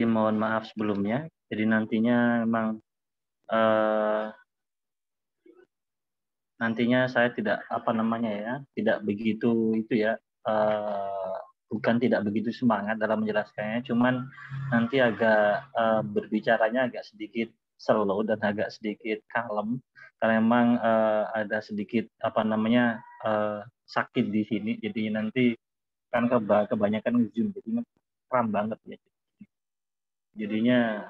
mohon maaf sebelumnya. Jadi nantinya memang nantinya saya tidak tidak begitu itu ya, bukan tidak begitu semangat dalam menjelaskannya, cuman nanti agak berbicaranya agak sedikit slow dan agak sedikit kalem karena memang ada sedikit sakit di sini, jadi nanti kan kebanyakan zoom jadi kram banget ya. Jadinya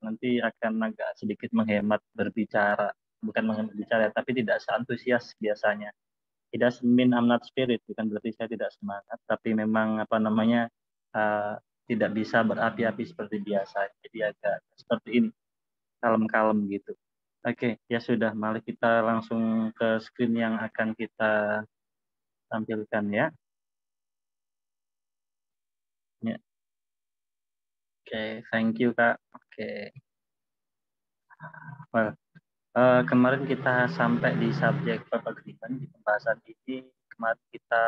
nanti akan agak sedikit menghemat berbicara, bukan menghemat bicara tapi tidak seantusias biasanya. Tidak mean I'm not spirit, bukan berarti saya tidak semangat, tapi memang tidak bisa berapi-api seperti biasa, jadi agak seperti ini, kalem-kalem gitu. Oke, ya sudah, mari kita langsung ke screen yang akan kita tampilkan ya. Ya. Oke, thank you Kak. Oke. Well, kemarin kita sampai di subjek verb agreement. Di pembahasan ini kemarin kita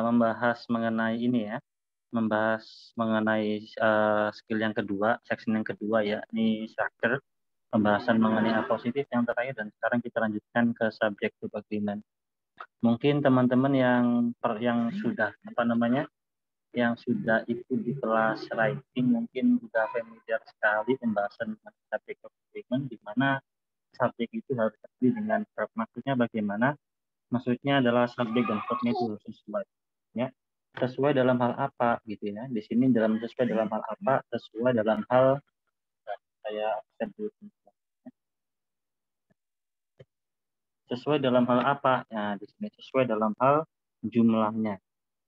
membahas mengenai ini ya, membahas mengenai skill yang kedua, section yang kedua ya, ini structure, pembahasan mengenai A positif yang terakhir, dan sekarang kita lanjutkan ke subjek verb agreement. Mungkin teman-teman yang sudah yang sudah ikut di kelas writing mungkin sudah familiar sekali pembahasan subjek verb agreement, di mana subjek itu harus terdiri dengan verb. Maksudnya bagaimana? Maksudnya adalah subjek dan verbnya itu harus sesuai. Ya, sesuai dalam hal apa gitu ya? Di sini sesuai dalam hal apa? Sesuai dalam hal saya absen dulu. Sesuai dalam hal apa? Nah, di sini sesuai dalam hal jumlahnya.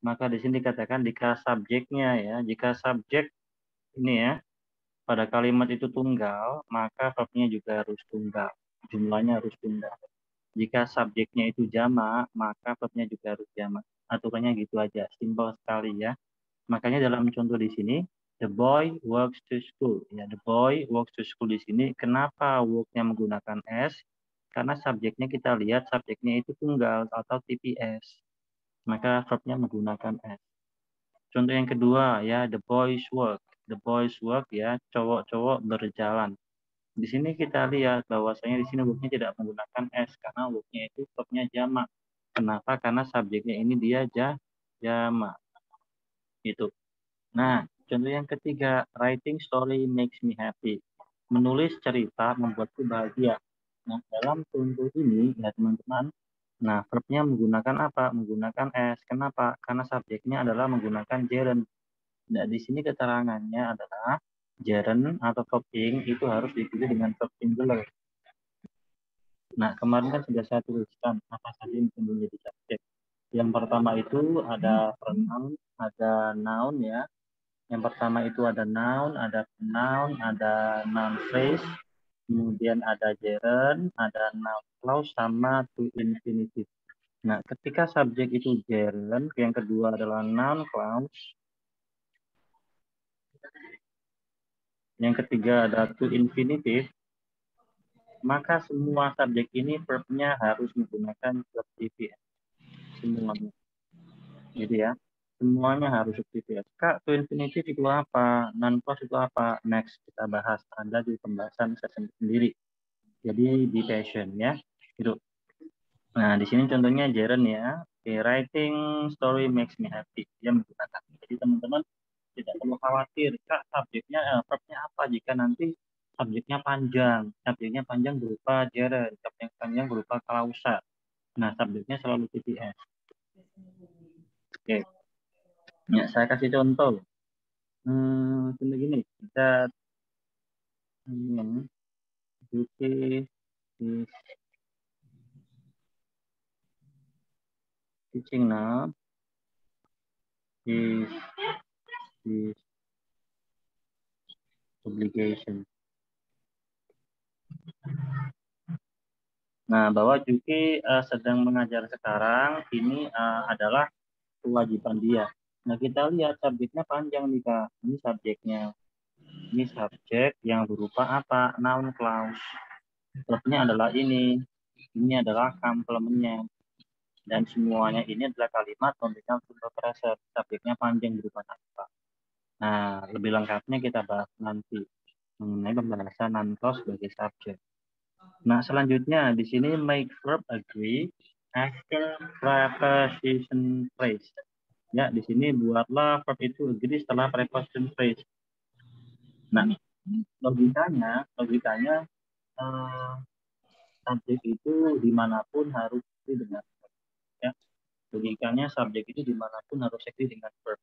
Maka di sini dikatakan jika subjeknya ya, jika subjek ini ya pada kalimat itu tunggal, maka verbnya juga harus tunggal. Jumlahnya harus tunggal. Jika subjeknya itu jamak, maka verbnya juga harus jamak. Aturannya gitu aja, simpel sekali ya. Makanya dalam contoh di sini, the boy walks to school. Ya, the boy walks to school di sini. Kenapa walk-nya menggunakan S? Karena subjeknya kita lihat subjeknya itu tunggal atau TPS. Maka verbnya menggunakan S. Contoh yang kedua ya, the boys work. The boys work ya, cowok-cowok berjalan. Di sini kita lihat bahwasanya di sini work-nya tidak menggunakan S karena work-nya itu verbnya jamak. Kenapa? Karena subjeknya ini dia jamak. Itu. Nah, contoh yang ketiga, writing story makes me happy. Menulis cerita membuatku bahagia. Nah, dalam contoh ini ya teman-teman, nah verbnya menggunakan apa? Menggunakan S. Kenapa? Karena subjeknya adalah menggunakan gerund. Nah, di sini keterangannya adalah gerund atau verb ing itu harus dipilih dengan verb singular. Nah, kemarin kan sudah saya tuliskan apa saja yang menjadi subjek. Yang pertama itu ada pronoun, ada noun ya. Yang pertama itu ada noun, ada noun phrase, kemudian ada gerund, ada noun clause, sama to infinitive. Nah, ketika subjek itu gerund, yang kedua adalah noun clause, yang ketiga ada to infinitive, maka semua subjek ini verbnya harus menggunakan verb TPS. Semuanya. Gitu ya. Semuanya harus TPS. Kak, to infinitive itu apa? Non clause itu apa? Next kita bahas. Ada di pembahasan sendiri. Jadi di passion ya. Itu. Nah, di sini contohnya gerund ya. Okay, writing story makes me happy. Dia menggunakan. Jadi teman-teman tidak perlu khawatir, Kak, verbnya apa jika nanti subjeknya panjang. Subjeknya panjang berupa gerund, subjeknya panjang berupa klausa. Nah, subjeknya selalu TPS. Oke. Ya, saya kasih contoh. Contoh gini, kita Yuki is teaching now. Is obligation. Nah, bahwa Juki sedang mengajar sekarang, ini adalah kewajiban dia. Nah, kita lihat subjeknya panjang nih, Kak. Ini subjeknya. Ini subjek yang berupa apa? Noun clause. Verbnya adalah ini. Ini adalah komplemennya. Dan semuanya ini adalah kalimat memberikan simple present. Subjeknya panjang berupa apa. Nah, lebih lengkapnya kita bahas nanti mengenai pembahasan non-clause sebagai subjek. Nah, selanjutnya di sini make verb agree after preposition phrase. Ya, di sini buatlah verb itu agree setelah preposition phrase. Nah, logikanya subjek itu dimanapun harus agree dengan verb. Ya, logikanya subjek itu dimanapun harus agree dengan verb,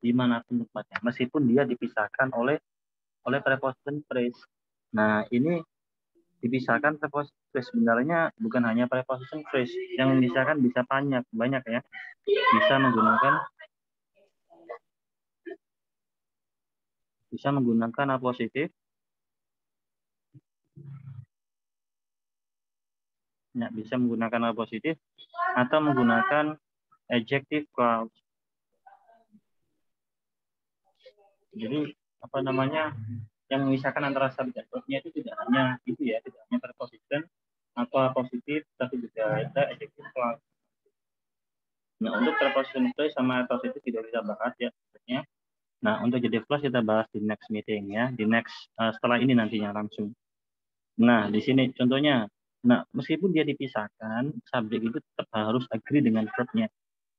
dimanapun tempatnya, meskipun dia dipisahkan oleh preposition phrase. Nah, ini dipisahkan preposition phrase sebenarnya bukan hanya preposition phrase, yang memisahkan bisa banyak ya. Bisa menggunakan apositif, ya, bisa menggunakan apositif atau menggunakan adjective clause. Jadi apa namanya, yang memisahkan antara subjek verbnya itu tidak hanya preposition atau apositif, tapi juga ada adjective clause. Nah, untuk preposition phrase sama apositif tidak bisa bahas ya sebenarnya. Nah, untuk adjective clause kita bahas di next meeting ya, di next setelah ini nantinya langsung. Nah, di sini contohnya, nah meskipun dia dipisahkan, subjek itu tetap harus agree dengan verbnya,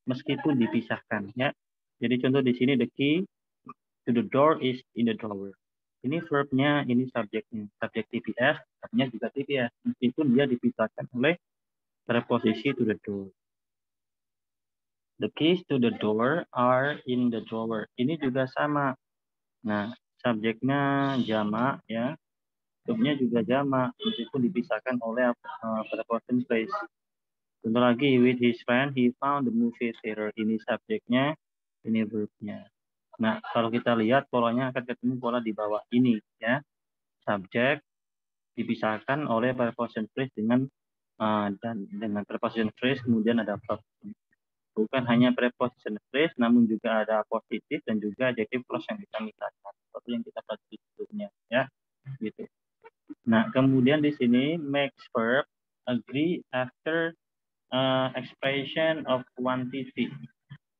meskipun dipisahkan ya. Jadi contoh di sini the key to the door is in the drawer. Ini verbnya, ini subjeknya, subjek TPS, verbnya juga TPS, meskipun dia dipisahkan oleh preposisi to the door. The keys to the door are in the drawer. Ini juga sama. Nah, subjeknya jamak ya, verbnya juga jamak, meskipun dipisahkan oleh preposition phrase. Contoh lagi, with his friend, he found the movie theater. Ini subjeknya, ini verbnya. Nah, kalau kita lihat polanya akan ketemu pola di bawah ini ya. Subjek dipisahkan oleh preposition phrase dengan preposition phrase, kemudian ada verb. Bukan hanya preposition phrase, namun juga ada positif dan juga adjective clause yang kita misahkan. Seperti yang kita bahas sebelumnya ya, gitu. Nah, kemudian di sini makes verb agree after expression of quantity.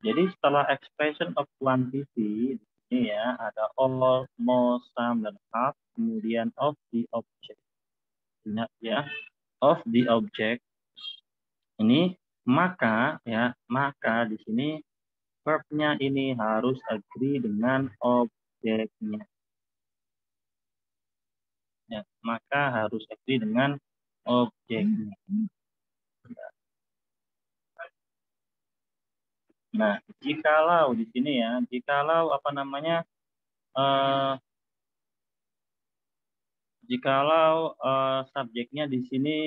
Jadi setelah expression of quantity ini ya ada all, most, some, dan half, kemudian of the object. Ingat ya, of the object ini maka di sini verbnya ini harus agree dengan objeknya. Ya, maka harus agree dengan objeknya. Nah, jikalau di sini ya, jikalau apa namanya, subjeknya di sini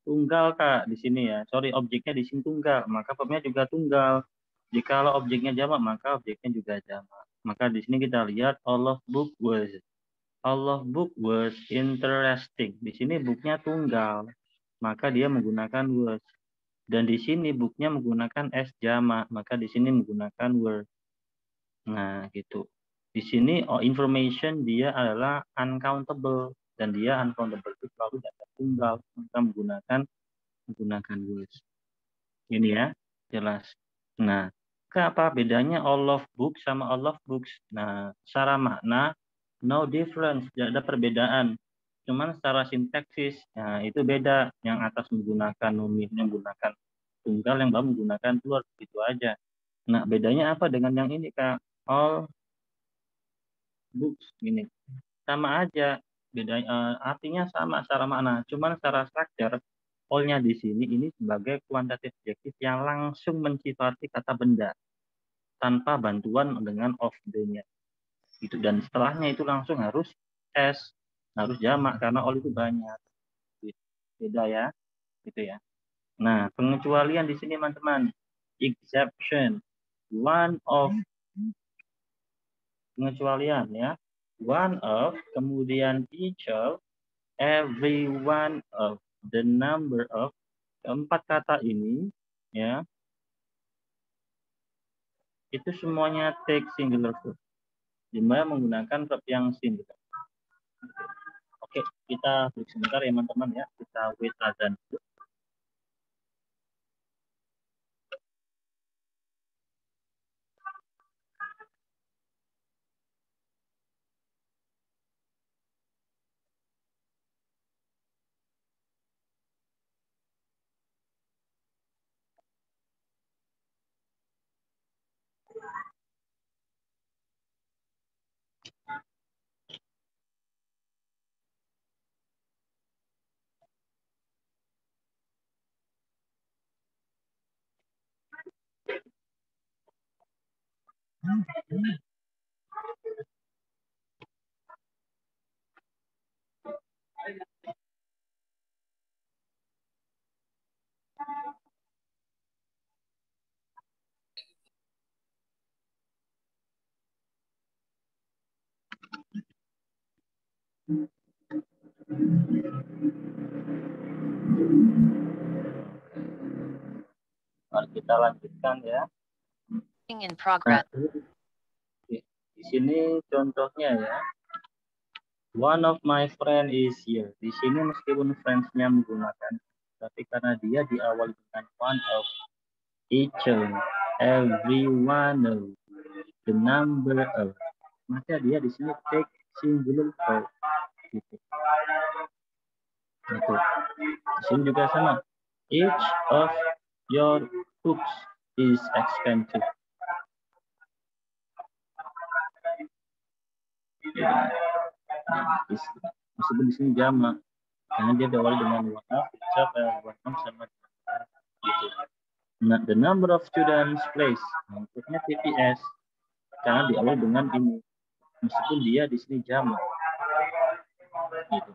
tunggal Kak, di sini ya. Sorry, objeknya di sini tunggal, maka verbnya juga tunggal. Jikalau objeknya jamak, maka objeknya juga jamak. Maka di sini kita lihat all of book was interesting. Di sini booknya tunggal, maka dia menggunakan was. Dan di sini booknya menggunakan s jamak, maka di sini menggunakan were. Nah, gitu. Di sini information dia adalah uncountable dan dia uncountable itu selalu data tunggal, maka menggunakan was. Ini ya, jelas. Nah, apa bedanya all of books sama all of books? Nah, secara makna no difference, tidak ada perbedaan. Cuman secara sintaksis, nah itu beda. Yang atas menggunakan nomin, yang menggunakan tunggal, yang bawah menggunakan plural, gitu aja. Nah, bedanya apa dengan yang ini, Kak? All books ini sama aja, beda artinya sama secara makna, cuman secara struktur all-nya di sini ini sebagai kuantitatif adjektif yang langsung mensifati kata benda tanpa bantuan dengan of the-nya gitu, dan setelahnya itu langsung harus s, harus jamak karena all itu banyak gitu. Beda ya, gitu ya. Nah, pengecualian di sini teman-teman, exception, one of, pengecualian ya, one of, kemudian each of, every one of, the number of. Keempat kata ini ya, itu semuanya take singular verb, dimana menggunakan verb yang singular. Oke, kita break sebentar ya teman-teman ya, kita wait azan. Mari kita lanjutkan ya. In progress. Nah, di sini contohnya ya. One of my friend is here. Di sini meskipun friends-nya menggunakan, tapi karena dia diawali dengan one of, each of, everyone of, the number of, maka dia di sini take singular verb. Gitu. Gitu. Di sini juga sama. Each of your books is expensive. Nah, meskipun di sini jamak, karena dia diawali dengan one of, sama gitu. Nah, the number of students place, maksudnya TPS, karena diawali dengan ini, meskipun dia di sini jamak. Gitu.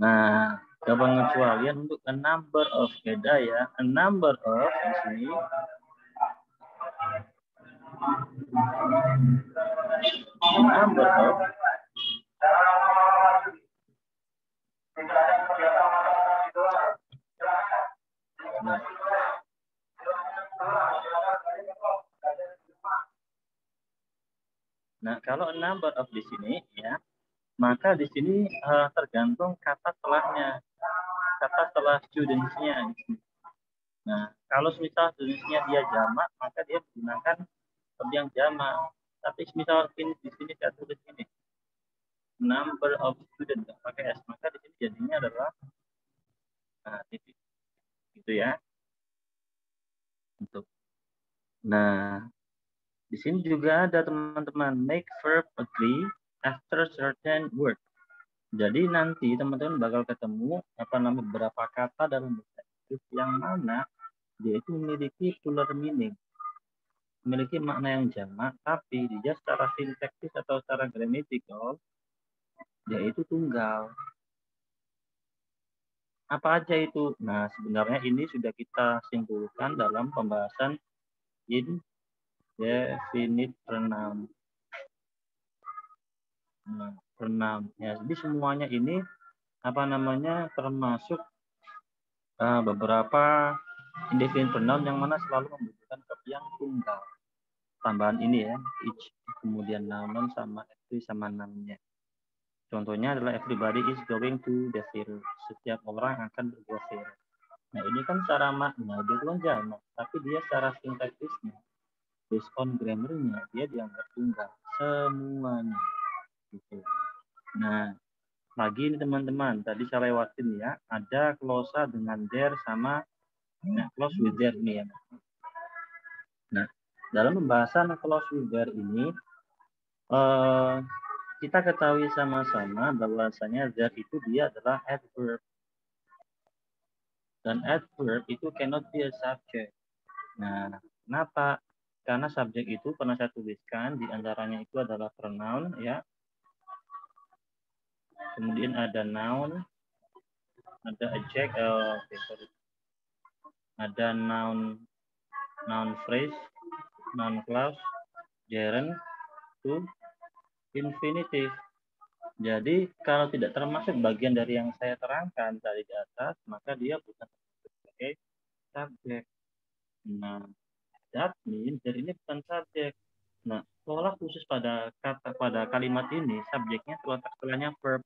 Nah, pengecualian untuk a number of, beda ya. A number of di sini number of nah, kalau a number of di sini ya, maka di sini tergantung kata setelahnya, kata setelah students-nya. Nah, kalau misal students-nya dia jamak, maka dia menggunakan verb yang jamak. Tapi misal di sini saya tulis ini number of students pakai s, maka di sini jadinya adalah titik, gitu ya. Untuk nah, di sini juga ada teman-teman make verb agree after certain word. Jadi nanti teman-teman bakal ketemu beberapa kata dalam bahasa Inggris yang mana dia itu memiliki plural meaning, memiliki makna yang jamak, tapi dia secara sintaksis atau secara gramatikal yaitu tunggal. Apa aja itu? Nah, sebenarnya ini sudah kita simpulkan dalam pembahasan indefinite pronoun. Nah, pronoun ya, jadi semuanya ini termasuk beberapa indefinite pronoun yang mana selalu membutuhkan verb yang tunggal. Tambahan ini ya, each, kemudian noun sama every sama noun-nya. Contohnya adalah everybody is going to the fair. Setiap orang akan pergi ke fair. Nah, ini kan secara makna dia kan jamak, tapi dia secara sintaktisnya, based on grammar-nya, dia dianggap tunggal semuanya. Gitu. Nah, lagi ini teman-teman, tadi saya lewatin ya, ada glosa dengan there sama close with there ini ya. Nah, dalam pembahasan close with there ini, kita ketahui sama-sama bahwasanya there itu dia adalah adverb. Dan adverb itu cannot be a subject. Nah, kenapa? Karena subjek itu pernah saya tuliskan, di antaranya itu adalah pronoun ya. Kemudian ada noun, ada adjective, ada noun phrase, noun clause, gerund, to, infinitive. Jadi kalau tidak termasuk bagian dari yang saya terangkan tadi di atas, maka dia bukan sebagai subjek. Nah, that means dari ini bukan subjek. Nah, seolah khusus pada kalimat ini subjeknya terletak setelahnya verb.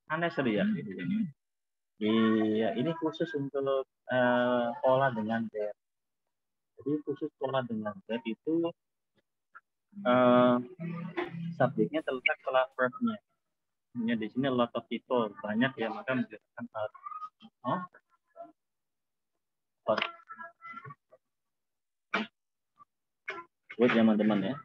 Aneh sekali ya. Iya, ini khusus untuk pola dengan verb. Jadi khusus pola dengan verb itu subjeknya terletak setelah verb-nya. Di sini a lot of people, banyak ya, maka menjelaskan buat teman-teman ya.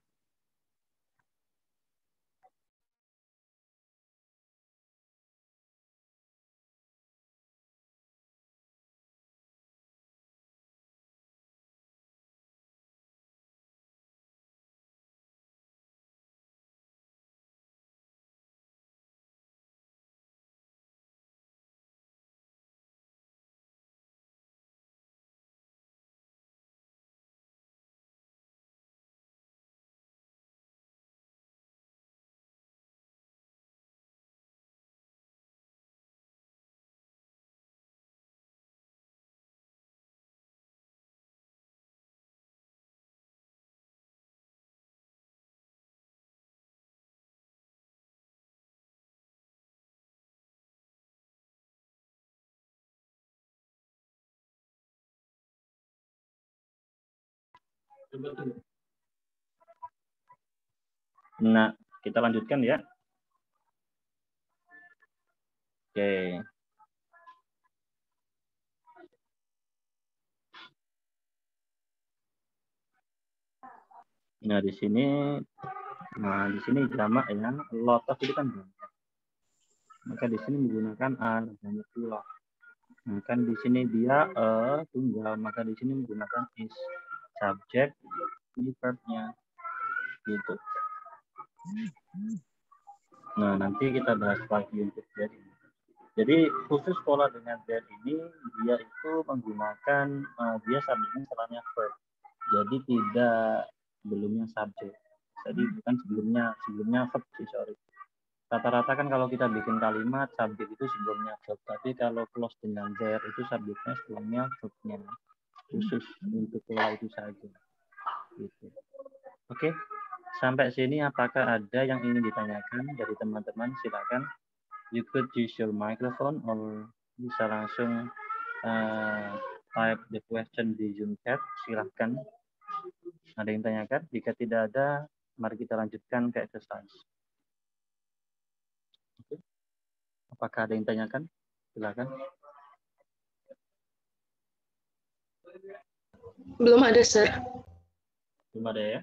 Nah, kita lanjutkan ya. Oke. Nah, di sini jamak ya, lot of itu kan banyak. Maka di sini menggunakan a, banyak pula. Nah, kan di sini dia tunggal, maka di sini menggunakan is. Subjek, ini verb-nya. Gitu. Nah, nanti kita bahas lagi untuk that ini. Jadi khusus pola dengan that ini, dia itu menggunakan dia subjeknya setelahnya verb. Jadi tidak sebelumnya subjek. Jadi bukan sebelumnya verb sih, sorry. Rata-rata kan kalau kita bikin kalimat, subjek itu sebelumnya verb. Tapi kalau close dengan there itu subjeknya sebelumnya verbnya. Khusus untuk pola itu saja. Gitu. Oke, sampai sini apakah ada yang ingin ditanyakan dari teman-teman? Silakan. You could use your microphone or bisa langsung type the question di Zoom chat. Silahkan. Ada yang tanyakan? Jika tidak ada, mari kita lanjutkan ke exercise. Oke. Apakah ada yang tanyakan? Silakan. Belum ada, Sir. Belum ada ya?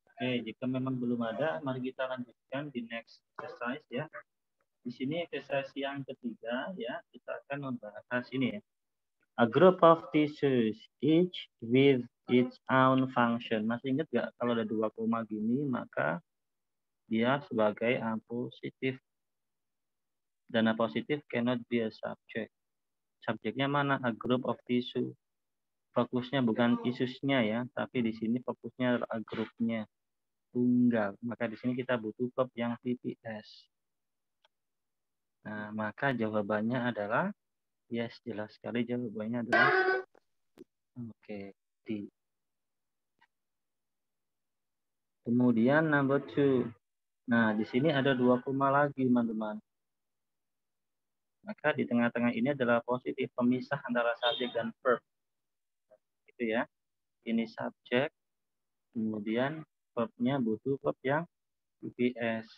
Oke, jika memang belum ada, mari kita lanjutkan di next exercise ya. Di sini exercise yang ketiga ya, kita akan membahas ini ya. A group of tissues each with its own function. Masih ingat nggak kalau ada 2 koma gini, maka dia sebagai apositif. Dan apositif cannot be a subject. Subjeknya mana? A group of tissue. Fokusnya bukan isusnya ya, tapi di sini fokusnya adalah grupnya. Tunggal. Maka di sini kita butuh verb yang TPS. Nah, maka jawabannya adalah yes, jelas sekali jawabannya adalah oke, D. Kemudian number 2. Nah, di sini ada 2 koma lagi, teman-teman. Maka di tengah-tengah ini adalah positif, pemisah antara subjek dan verb. Gitu ya. Ini subjek, kemudian verbnya butuh verb yang VS.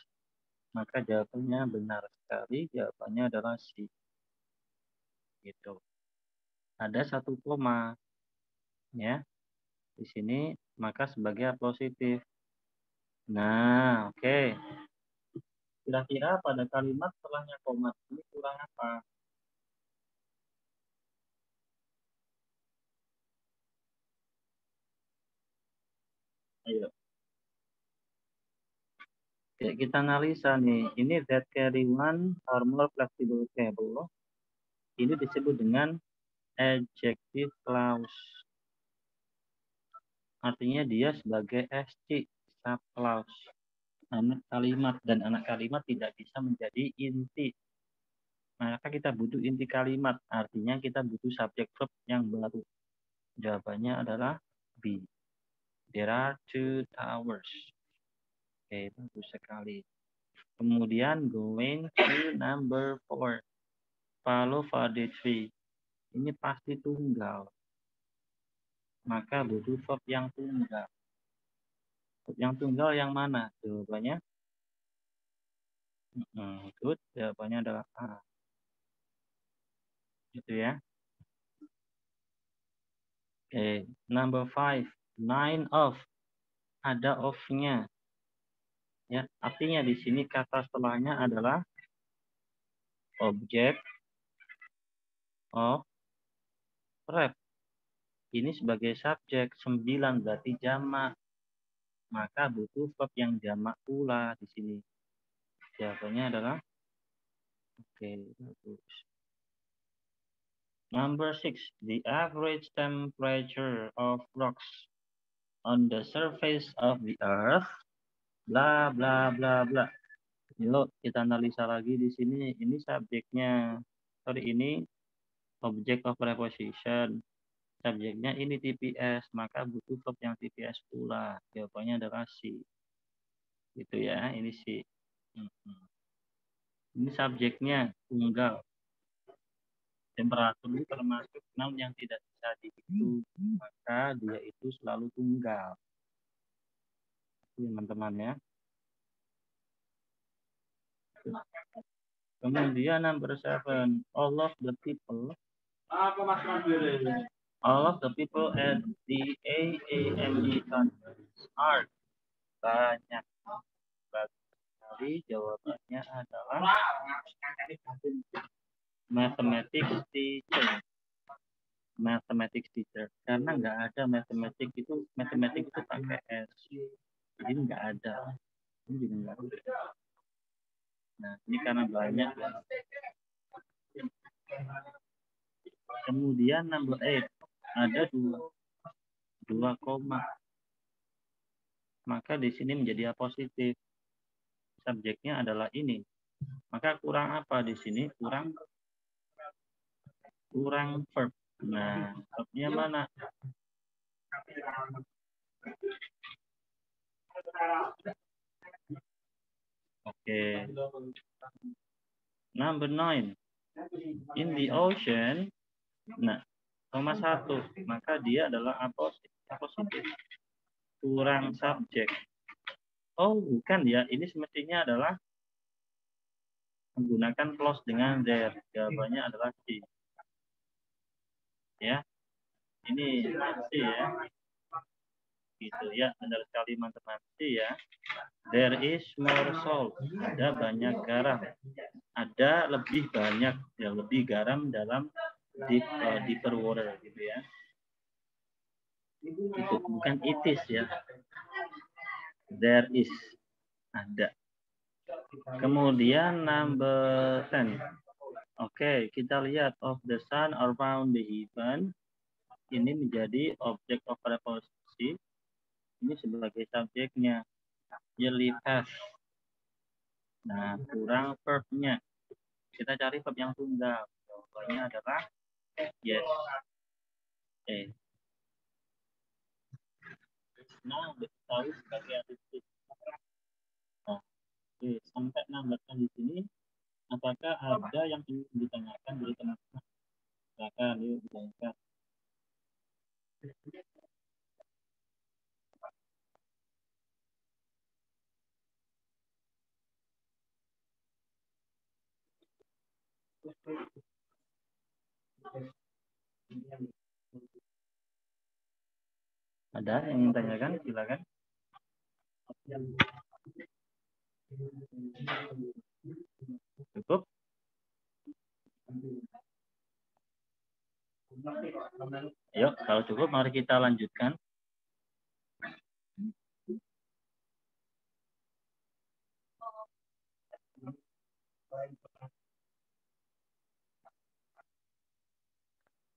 Maka jawabannya benar sekali, jawabannya adalah C. Gitu. Ada 1 koma. Ya. Di sini maka sebagai positif. Nah, oke. Kira-kira pada kalimat setelahnya koma ini kurang apa? Ayo. Ya, kita analisa nih. Ini that carry one or more flexible cable. Ini disebut dengan adjective clause. Artinya dia sebagai SC, sub clause. Anak kalimat, dan anak kalimat tidak bisa menjadi inti. Maka kita butuh inti kalimat. Artinya kita butuh subject verb yang baru. Jawabannya adalah B. There are 2 towers. Oke, bagus sekali. Kemudian going to number 4. Follow for the 3. Ini pasti tunggal. Maka butuh verb yang tunggal. Verb yang tunggal yang mana? Jawabannya? Good. Jawabannya adalah A. Gitu ya. Oke, number 5. 9 of. Ada of-nya. Ya, artinya di sini kata setelahnya adalah object of verb. Ini sebagai subjek, 9 berarti jamak. Maka butuh verb yang jamak pula di sini. Jawabannya adalah oke, bagus. Number 6, the average temperature of rocks on the surface of the earth, bla bla bla bla. Yuk kita analisa lagi di sini. Ini subjeknya. Sorry, ini object of preposition. Subjeknya ini TPS, maka butuh verb yang TPS pula. Jawabannya adalah C. Gitu ya, ini C. Ini subjeknya tunggal. Temperatur itu termasuk noun yang tidak bisa dihitung, maka dia itu selalu tunggal. Teman-teman ya. Kemudian number 7, all of the people. All of the people at the AAME conference are banyak. Sekali jawabannya adalah mathematics teacher. Mathematics teacher. Karena nggak ada mathematics itu pakai S. Jadi nggak ada. Ini juga nggak ada. Nah, ini karena banyak. Kemudian number 8 ada dua koma. Maka di sini menjadi positif. Subjeknya adalah ini. Maka kurang apa di sini? Kurang verb. Nah, verbnya mana? Oke. Number 9. In the ocean. Nah, koma 1. Maka dia adalah positif. Kurang subjek. Oh, bukan ya. Ini semestinya adalah menggunakan clause dengan there. Jawabannya adalah C. Ya. Ini C ya. Gitu ya. Benar sekali teman-teman. C ya. There is more salt. Ada banyak garam. Ada lebih banyak, ya lebih garam dalam deeper water gitu ya. Itu bukan it is ya. There is, ada. Kemudian number 10. Oke, kita lihat of the sun around the heaven. Ini menjadi object of preposition. Ini sebagai subjeknya. Yearly past. Nah, kurang verbnya. Kita cari verb yang tunggal. Jawabannya adalah yes. Nah, tahu sebagai adjektif. Nah, oke, sampai nambahkan di sini. Apakah ada yang ingin ditanyakan dari teman-teman? Silakan, yuk ditanyakan. Ada yang ingin tanyakan? Silakan. Cukup? Yuk, kalau cukup mari kita lanjutkan.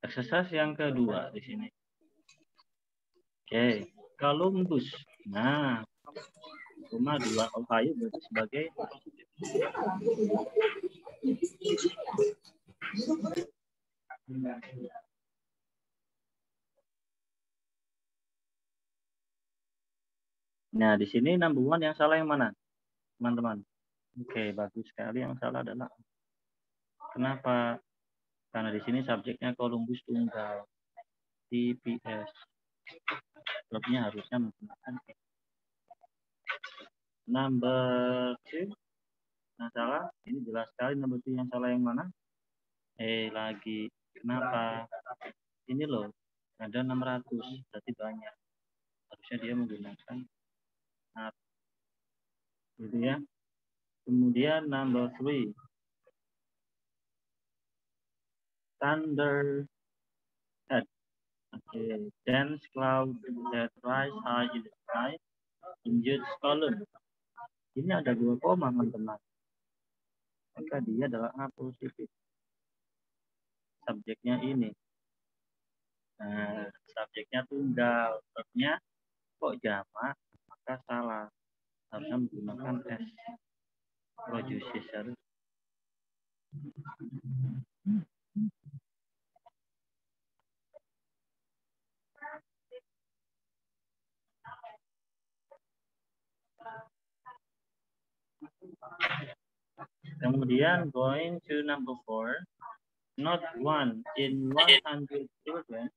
Exercise yang kedua di sini. Oke, Columbus. Nah, cuma 2 Ohio berarti sebagai Nah, di sini number 1 yang salah yang mana? Teman-teman. Oke, bagus sekali. Yang salah adalah kenapa? Karena di sini subjeknya Columbus tunggal. TPS. Verbnya harusnya menggunakan number 2. Nah, salah. Ini jelas sekali number 2 yang salah yang mana? Lagi. Kenapa? Ini loh. Ada 600. Berarti banyak. Harusnya dia menggunakan gitu ya. Kemudian number 3. Thunder head. Okay. Dense cloud that rise high in the sky. Injured column. Ini ada 2 koma, teman-teman. Maka dia adalah A positif. Subjeknya ini. Nah, subjeknya tunggal. Verbnya kok jamak, maka salah. Harusnya menggunakan S. Produces harus. Kemudian going to number 4. not one in 100 children.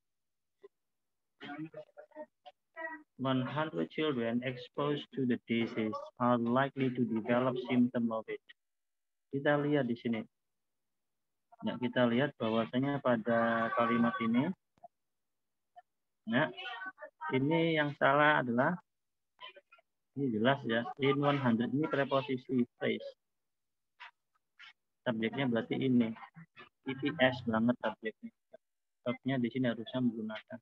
100 children exposed to the disease are likely to develop symptom of it. Kita lihat di sini. Nah, kita lihat bahwasanya pada kalimat ini, nah, ini yang salah adalah, ini jelas ya, in 100 ini preposisi phrase. Subjeknya berarti ini, EPS banget subjeknya. Subjeknya di sini harusnya menggunakan,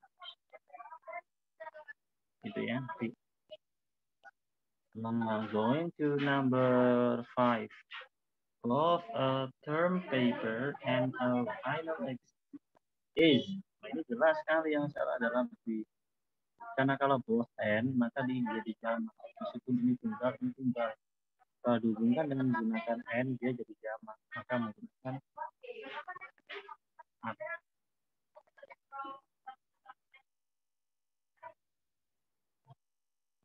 gitu ya. Going to number 5. Of a term paper and a final exam is. Ini jelas sekali yang salah dalam B. Karena kalau both and maka jadi jamak. Meskipun ini tunggal, ini tunggal. Kalau dihubungkan dengan menggunakan and dia jadi jamak. Maka menggunakan at.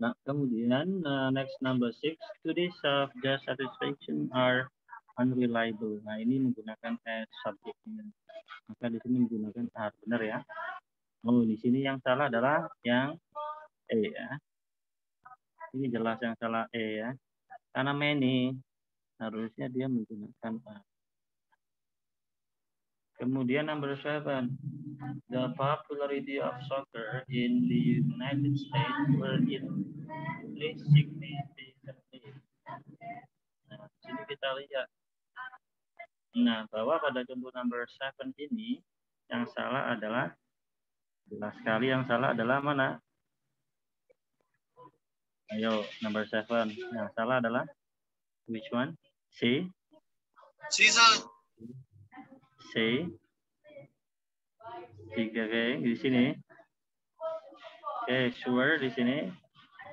Nah, kemudian next number 6. Studies of the satisfaction are unreliable. Nah, ini menggunakan as subjeknya. Maka di sini menggunakan are. Benar ya? Oh, di sini yang salah adalah yang E ya. Ini jelas yang salah E ya. Karena many harusnya dia menggunakan A. Kemudian number 7. The popularity of soccer in the United States will increase significantly. Nah, di sini kita lihat. Nah, bahwa pada contoh number 7 ini yang salah adalah, jelas sekali yang salah adalah mana? Ayo, number 7. Yang salah adalah which one? C. Season. C. 3 di sini. Oke, sure di sini.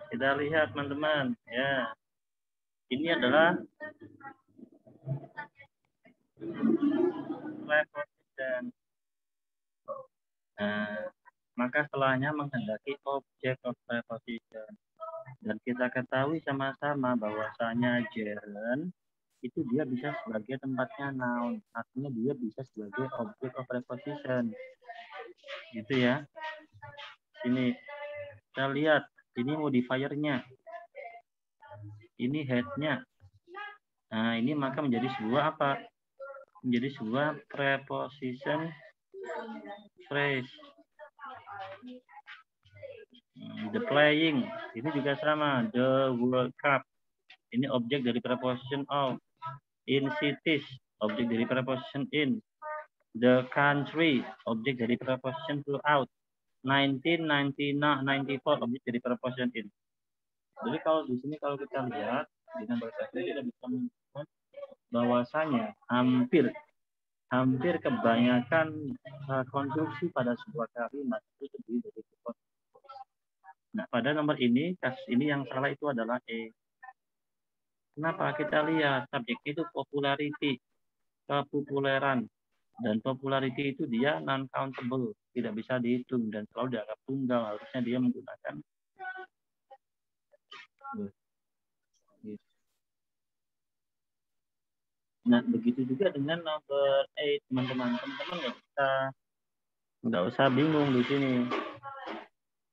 Kita lihat teman-teman, ya. Ini adalah preposition. Nah, maka setelahnya menghendaki object of preposition. Dan kita ketahui sama-sama bahwasanya gerund itu dia bisa sebagai tempatnya noun, artinya dia bisa sebagai object of preposition. Gitu ya. Sini kita lihat, ini modifier-nya. Ini head-nya. Nah, ini maka menjadi sebuah apa? Menjadi sebuah preposition phrase. The playing, ini juga sama. The World Cup, ini objek dari preposition of. In cities, objek dari preposition in. The country, objek dari preposition throughout. 1994, objek dari preposition in. Jadi kalau di sini kalau kita lihat di nomor 1 kita bisa menemukan bahwasanya hampir kebanyakan konstruksi pada sebuah kalimat itu terdiri dari preposition. Nah, pada nomor ini, kasus ini yang salah itu adalah E. Kenapa? Kita lihat subjek itu popularity, kepopuleran. Dan popularity itu dia non-countable, tidak bisa dihitung dan selalu dianggap tunggal. Harusnya dia menggunakan. Nah, begitu juga dengan nomor 8, teman-teman. Teman-teman nggak usah bingung di sini.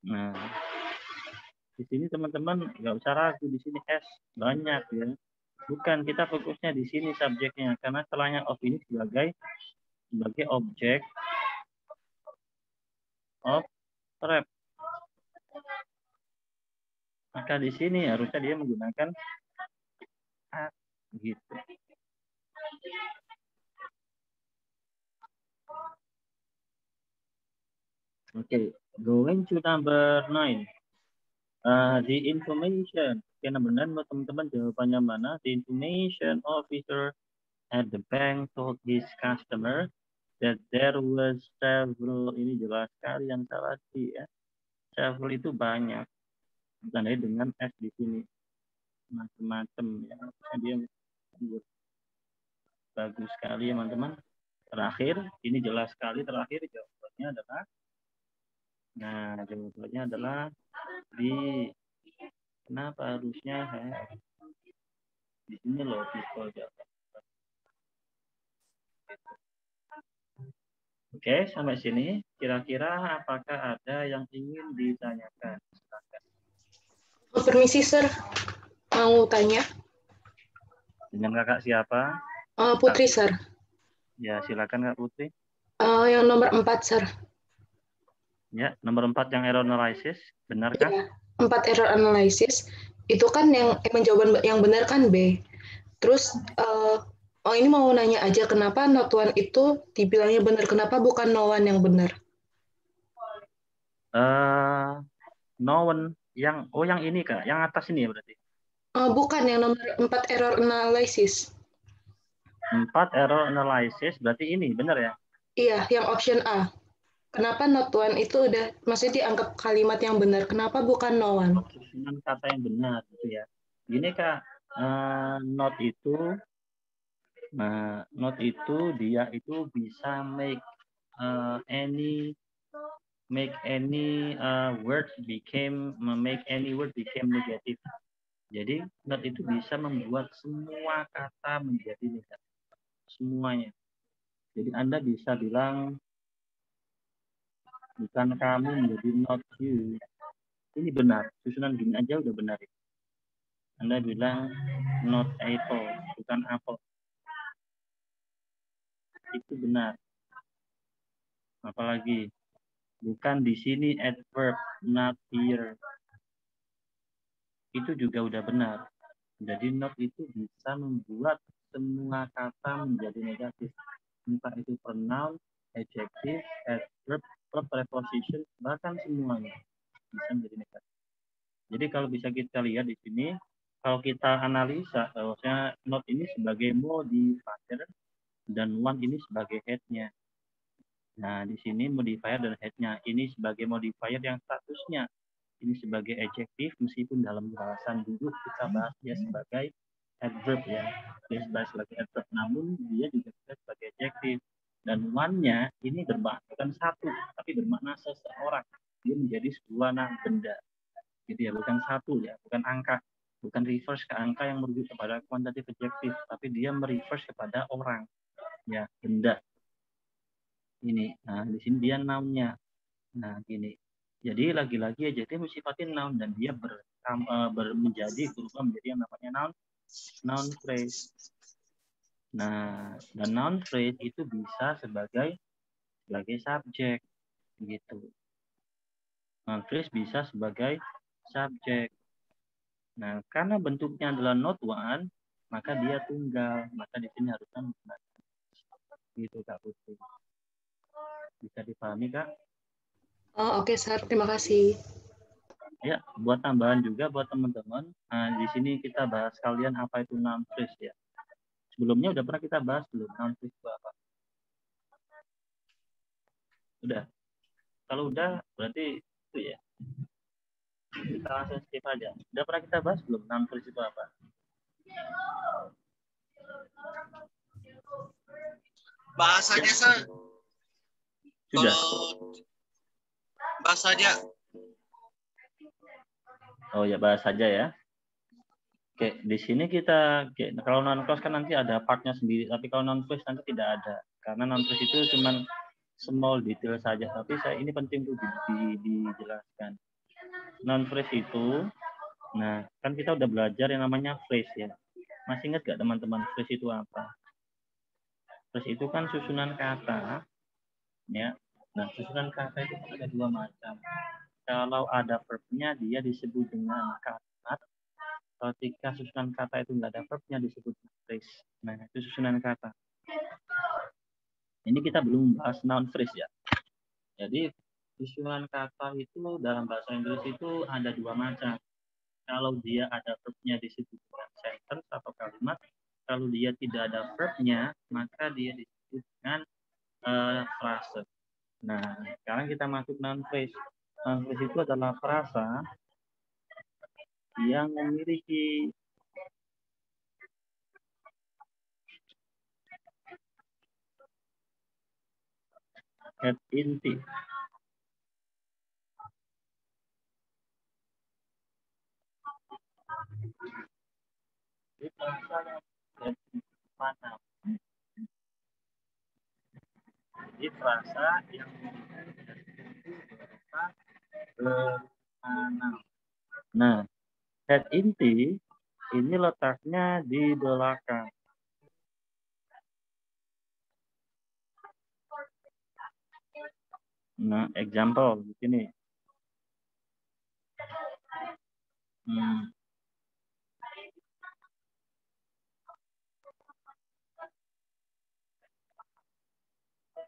Nah, di sini teman-teman nggak usah ragu, di sini S banyak ya. Bukan, kita fokusnya di sini subjeknya karena setelahnya of ini sebagai objek of verb. Maka di sini harusnya dia menggunakan at gitu. Oke, going to number 9. The information. Oke, benar teman-teman jawabannya mana? The information officer at the bank told his customer that there was several. Ini jelas sekali yang salah sih ya. Several itu banyak. Ditandai dengan S di sini. Macam-macam ya. Dia bagus sekali ya teman-teman. Terakhir, ini jelas sekali terakhir jawabannya adalah. Nah, jawabannya adalah di. Kenapa harusnya di sini loh people jawaban. Oke, sampai sini. Kira-kira apakah ada yang ingin ditanyakan? Silakan. Permisi, Sir. Mau tanya? Dengan kakak siapa? Putri, Sir. Ya, silakan Kak Putri. Yang nomor 4, Sir. Ya, nomor 4 yang error analysis, benarkah? Ya, 4 error analysis. Itu kan yang jawaban yang benar kan B. Terus, ini mau nanya aja, kenapa not one itu dibilangnya benar? Kenapa bukan no one yang benar? No one yang ini Kak, yang atas ini ya berarti. Bukan, yang nomor 4 error analysis. 4 error analysis berarti ini benar ya? Iya, yang option A. Kenapa not one itu udah maksudnya dianggap kalimat yang benar? Kenapa bukan no one? Susunan kata yang benar gitu ya. Gini Kak, not itu dia itu bisa make any word became negative. Jadi not itu bisa membuat semua kata menjadi negatif, semuanya. Jadi Anda bisa bilang bukan kamu menjadi not you. Ini benar, susunan gini aja udah benar. Anda bilang not apple, bukan apple. Itu benar. Apalagi bukan di sini adverb, not here. Itu juga udah benar. Jadi not itu bisa membuat semua kata menjadi negatif. Entah itu pronoun, adjective, adverb, preposition, bahkan semuanya bisa menjadi negatif. Jadi kalau bisa kita lihat di sini, kalau kita analisa bahwasanya not ini sebagai modifier dan one ini sebagai head-nya. Nah, di sini modifier dan head-nya ini sebagai modifier yang statusnya ini sebagai adjektif, meskipun dalam bahasan dulu kita bahas dia sebagai adverb ya. Dia sebagai adverb, namun dia juga sebagai adjektif. Dan one-nya ini bermakna bukan satu, tapi bermakna seseorang. Dia menjadi sebuah benda. Gitu ya, bukan satu ya, bukan angka. Bukan reverse ke angka yang merujuk kepada kuantitatif adjektif, tapi dia mereverse kepada orang. Ya, benda. Ini. Nah, di sini dia noun-nya. Nah, gini. Jadi lagi-lagi adjektif sifatnya noun dan dia berubah menjadi yang namanya noun phrase. Nah, dan noun phrase itu bisa sebagai subjek gitu. Noun phrase bisa sebagai subjek. Nah, karena bentuknya adalah not one, maka dia tunggal. Maka di sini harusnya menggunakan gitu Kak Putri. Bisa dipahami Kak? Oke, Sir. Terima kasih. Ya, buat tambahan juga buat teman-teman. Nah, di sini kita bahas kalian apa itu noun phrase ya. Sebelumnya udah pernah kita bahas belum noun phrase itu apa? Udah. Kalau udah berarti itu ya. Kita langsung skip aja. Udah pernah kita bahas belum noun phrase itu apa? Bahasanya, Sir. Sudah. Bahas saja. Oh ya, bahas saja ya. Oke, di sini kita kalau non clause kan nanti ada partnya sendiri, tapi kalau non clause nanti tidak ada. Karena non clause itu cuma small detail saja, tapi ini penting tuh dijelaskan. Non phrase itu, nah kan kita udah belajar yang namanya phrase ya. Masih ingat gak teman-teman phrase itu apa? Phrase itu kan susunan kata, ya. Nah susunan kata itu ada dua macam. Kalau ada verbnya dia disebut dengan kalimat. Ketika susunan kata itu nggak ada verbnya disebut phrase. Nah itu susunan kata. Ini kita belum bahas noun phrase ya. Jadi susunan kata itu dalam bahasa Inggris itu ada dua macam. Kalau dia ada verbnya disebut dengan sentence atau kalimat. Kalau dia tidak ada verbnya, maka dia disebut dengan frase. Nah, sekarang kita masuk noun phrase. Noun phrase itu adalah frasa yang memiliki head inti. Jadi frasa yang mana? Jadi frasa yang berupa berpanal. Nah, head inti ini letaknya di belakang. Nah, example di sini.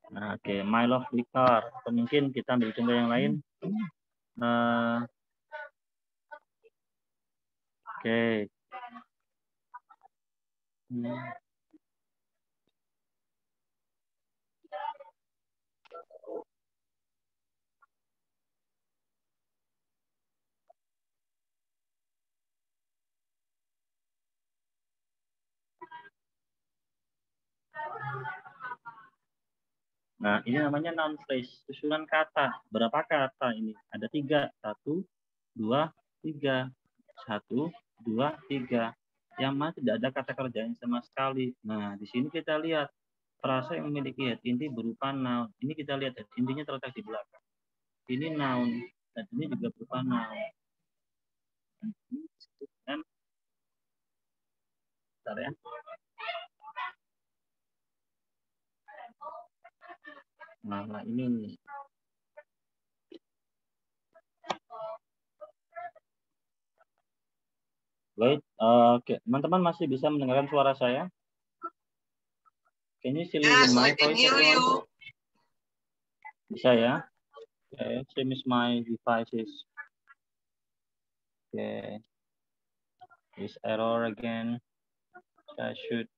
Nah, oke, my lovely car. Atau mungkin kita ambil contoh yang lain. Oke. Nah, ini namanya noun phrase, susunan kata. Berapa kata ini? Ada 3. 1, 2, 3. 1, 2, 3. Yang mana tidak ada kata kerjanya sama sekali. Nah, di sini kita lihat frasa yang memiliki head inti berupa noun. Ini kita lihat head intinya terletak di belakang. Ini noun, dan ini juga berupa noun. Bentar ya. Nah, ini nih. Wait, oke. Teman-teman masih bisa mendengarkan suara saya? Can you still hear Yes, my I can voice, hear everyone? you. Bisa ya? Okay, same as my devices. Okay. This error again. I should.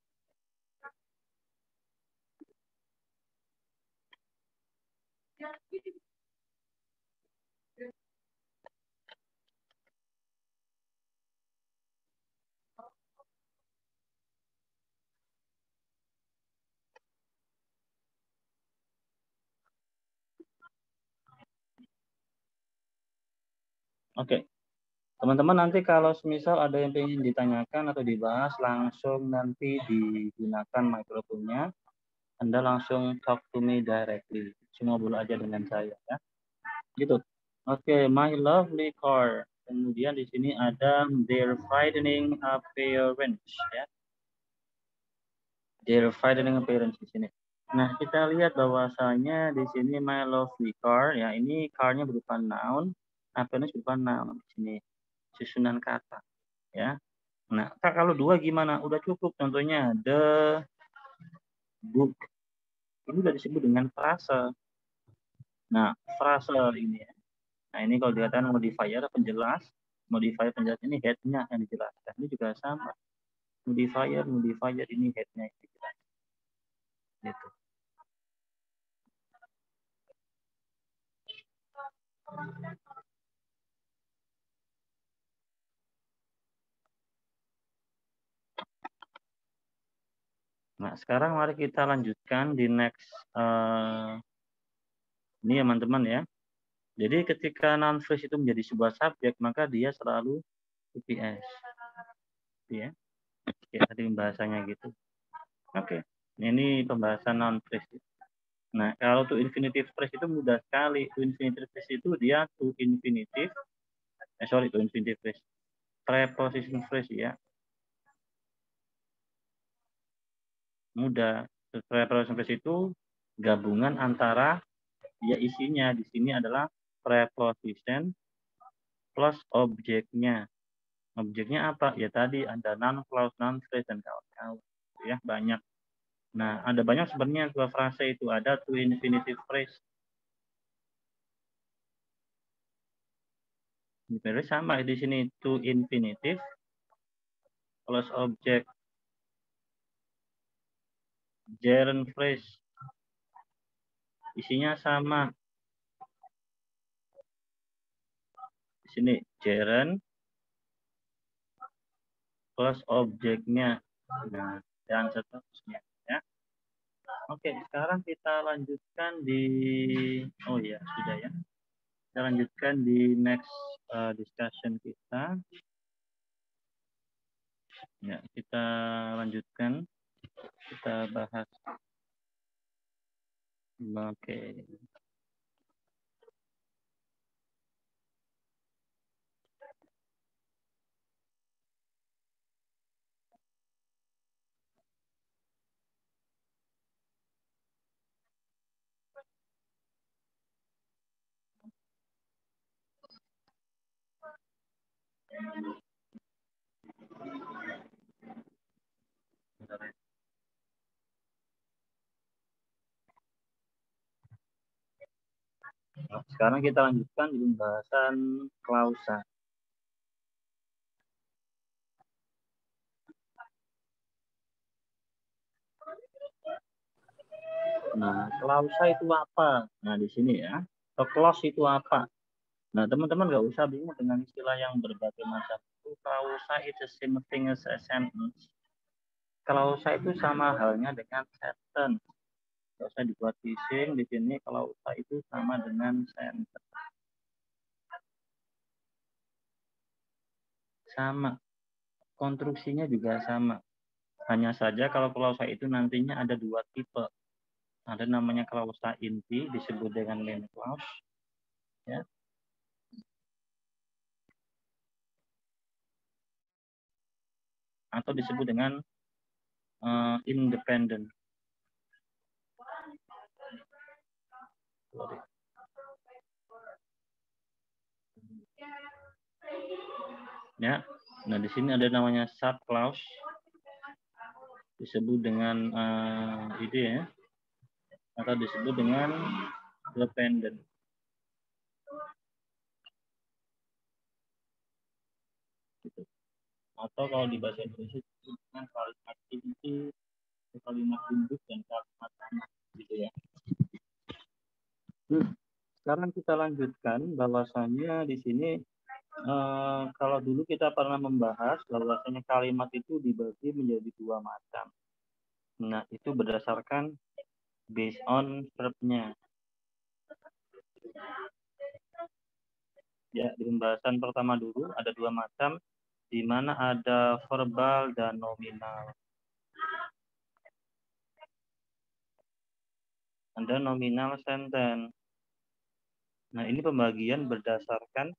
Oke. Teman-teman nanti kalau misal ada yang ingin ditanyakan atau dibahas, langsung nanti digunakan mikrofonnya. Anda langsung talk to me directly. Cuma ngobrol aja dengan saya ya. Gitu. Oke, my lovely car. Kemudian di sini ada their frightening appearance ya. Their frightening appearance di sini. Nah, kita lihat bahwasanya di sini my lovely car ya, ini car-nya berupa noun, appearance berupa noun di sini. Susunan kata ya. Nah, kalau 2 gimana? Udah cukup, contohnya the book. Ini udah disebut dengan frase. Nah, frase ini ya. Nah, ini kalau dikatakan modifier penjelas ini head-nya yang dijelaskan. Ini juga sama. Modifier ini head-nya yang dijelaskan. Gitu. Nah, sekarang mari kita lanjutkan di next ini ya teman-teman ya. Jadi ketika noun phrase itu menjadi sebuah subjek, maka dia selalu VPS. Ya. Ya, tadi pembahasannya gitu. Oke. Ini pembahasan noun phrase. Nah, kalau to infinitive phrase itu mudah sekali. To infinitive phrase itu dia to infinitive. To infinitive phrase. Preposition phrase ya. Mudah. Preposition phrase itu gabungan antara ya isinya di sini adalah preposition plus objeknya. Objeknya apa? Ya tadi ada noun clause, noun phrase dan kawan-kawan. Ya, banyak. Nah, ada banyak sebenarnya dua frase itu. Ada to infinitive phrase. Ini sama di sini to infinitive plus objek gerund phrase. Isinya sama. Di sini gerund plus objeknya. Nah, dan seterusnya ya. Oke, sekarang kita lanjutkan di ya, sudah ya. Kita lanjutkan di next discussion kita. Ya, kita lanjutkan. Kita bahas. Oke. Nah, sekarang kita lanjutkan di pembahasan klausa. Nah, klausa itu apa? Nah, di sini ya. Clause itu apa? Nah, teman-teman nggak usah bingung dengan istilah yang berbagai macam. Klausa is the same thing as a sentence. Klausa itu sama halnya dengan sentence. Nggak usah dibuat bising. Di sini klausa itu sama dengan sentence. Sama. Konstruksinya juga sama. Hanya saja kalau klausa itu nantinya ada dua tipe. Ada namanya klausa inti, disebut dengan main clause. Ya. Atau disebut dengan independent. Ya. Nah, di sini ada namanya sub clause. Disebut dengan ide ya. Atau disebut dengan dependent. Gitu. Atau kalau di bahasa Indonesia disebut dengan kalimat inti, kalimat induk, dan kalimat anak, gitu ya. Sekarang kita lanjutkan bahwasanya di sini kalau dulu kita pernah membahas bahwasanya kalimat itu dibagi menjadi dua macam. Nah, itu berdasarkan based on verb-nya. Ya, di pembahasan pertama dulu ada dua macam, di mana ada verbal dan nominal. Ada nominal sentence. Nah, ini pembagian berdasarkan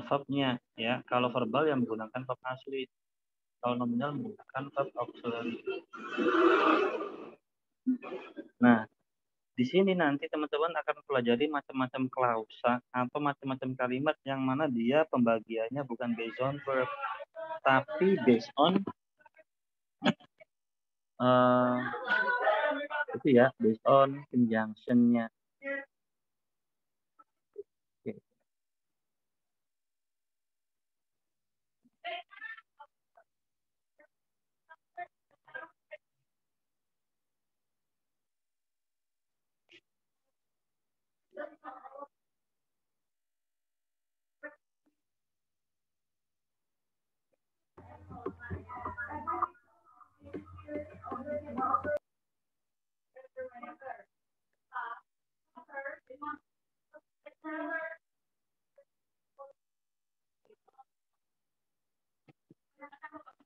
verb-nya ya. Kalau verbal yang menggunakan verb asli, kalau nominal menggunakan verb auxiliary. Nah, di sini nanti teman-teman akan pelajari macam-macam klausa atau macam-macam kalimat yang mana dia pembagiannya bukan based on verb, tapi based on itu ya, based on conjunction-nya. Oke.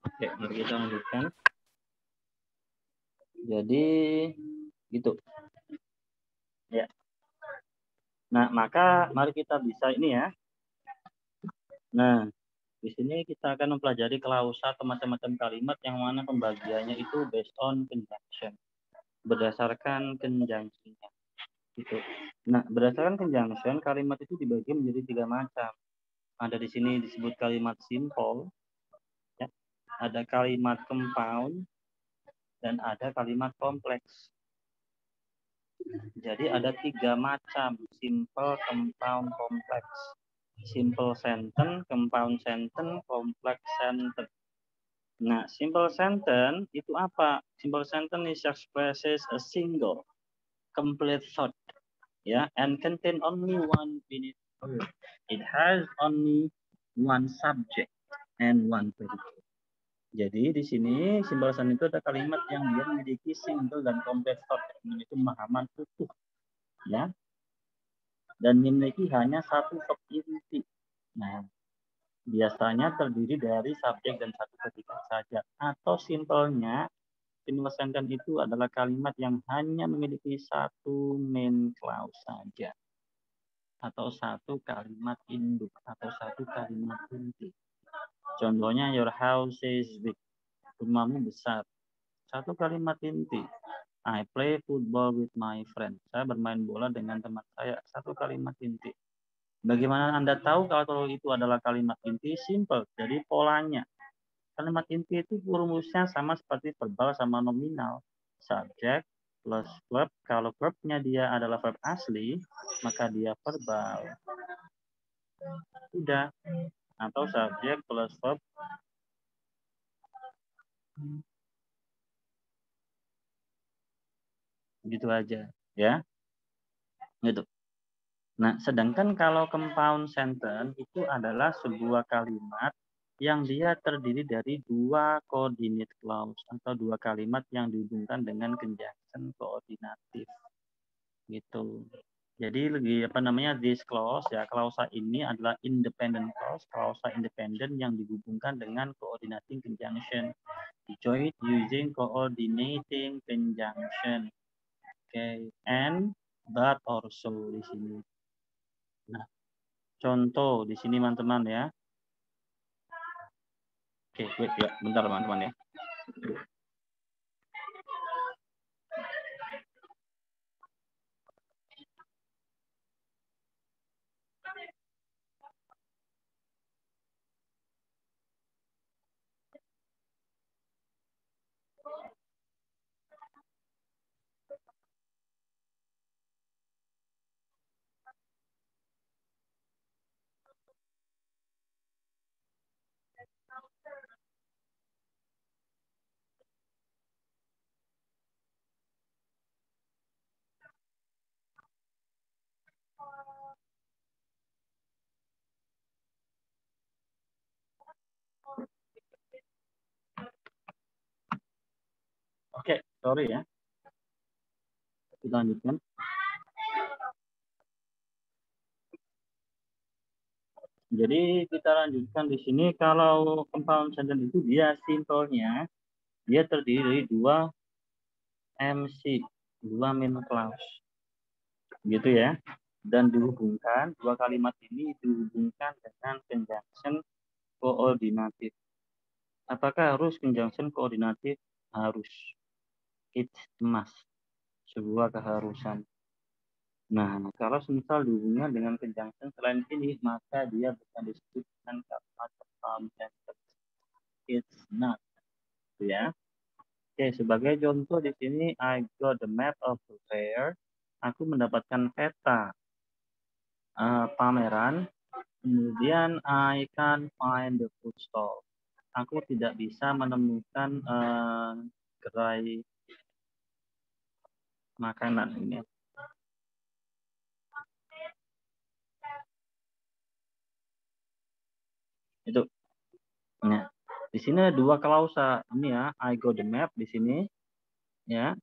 Oke, mari kita lanjutkan. Jadi gitu. Ya. Nah, maka mari kita bisa ini ya. Nah, di sini kita akan mempelajari klausa atau macam-macam kalimat yang mana pembagiannya itu based on conjunction. Berdasarkan conjunction-nya. Gitu. Nah, berdasarkan conjunction, kalimat itu dibagi menjadi tiga macam. Ada di sini disebut kalimat simple, ya. Ada kalimat compound, dan ada kalimat kompleks. Jadi ada tiga macam, simple, compound, kompleks. Simple sentence, compound sentence, complex sentence. Nah, simple sentence itu apa? Simple sentence is expresses a single, complete thought, ya, and contain only one unit word. It has only one subject and one predicate. Jadi di sini simple sentence itu ada kalimat yang dia memiliki single dan complete thought, memiliki pemahaman utuh, ya, dan memiliki hanya satu verb inti. Nah, biasanya terdiri dari subjek dan satu predikat saja. Atau simpelnya continuous sentence itu adalah kalimat yang hanya memiliki satu main clause saja. Atau satu kalimat induk. Atau satu kalimat inti. Contohnya, your house is big. Rumahmu besar. Satu kalimat inti. I play football with my friend. Saya bermain bola dengan teman saya. Satu kalimat inti. Bagaimana Anda tahu kalau itu adalah kalimat inti? Simple. Jadi polanya. Kalimat inti itu rumusnya sama seperti verbal sama nominal. Subject plus verb. Kalau verbnya dia adalah verb asli, maka dia verbal. Udah. Atau subject plus verb. Gitu aja. Ya. Gitu. Nah, sedangkan kalau compound sentence itu adalah sebuah kalimat yang dia terdiri dari dua coordinate clause atau dua kalimat yang dihubungkan dengan conjunction koordinatif. Gitu. Jadi this clause ya, klausa ini adalah independent clause, klausa independen yang dihubungkan dengan coordinating conjunction. Joined using coordinating conjunction. Okay, and but also di sini. Nah, contoh di sini teman-teman ya. Oke, wait ya, bentar teman-teman ya. Oke, sorry ya. Kita lanjutkan. Jadi kita lanjutkan di sini, kalau compound sentence itu dia simpelnya dia terdiri dari dua MC, dua main clause. Gitu ya. Dan dihubungkan, dua kalimat ini dihubungkan dengan conjunction koordinatif. Apakah harus conjunction koordinatif? Harus. It's must. Sebuah keharusan. Nah, kalau semisal dihubungkan dengan conjunction selain ini, maka dia bukan disebut dengan kalimat compound sentence. It's not. Ya. Oke, sebagai contoh di sini, I got the map of the fair. Aku mendapatkan peta pameran. Kemudian I can't find the food stall. Aku tidak bisa menemukan gerai makanan ini. Itu. Nah, di sini ada dua klausa. Ini ya, I got the map di sini. Ya.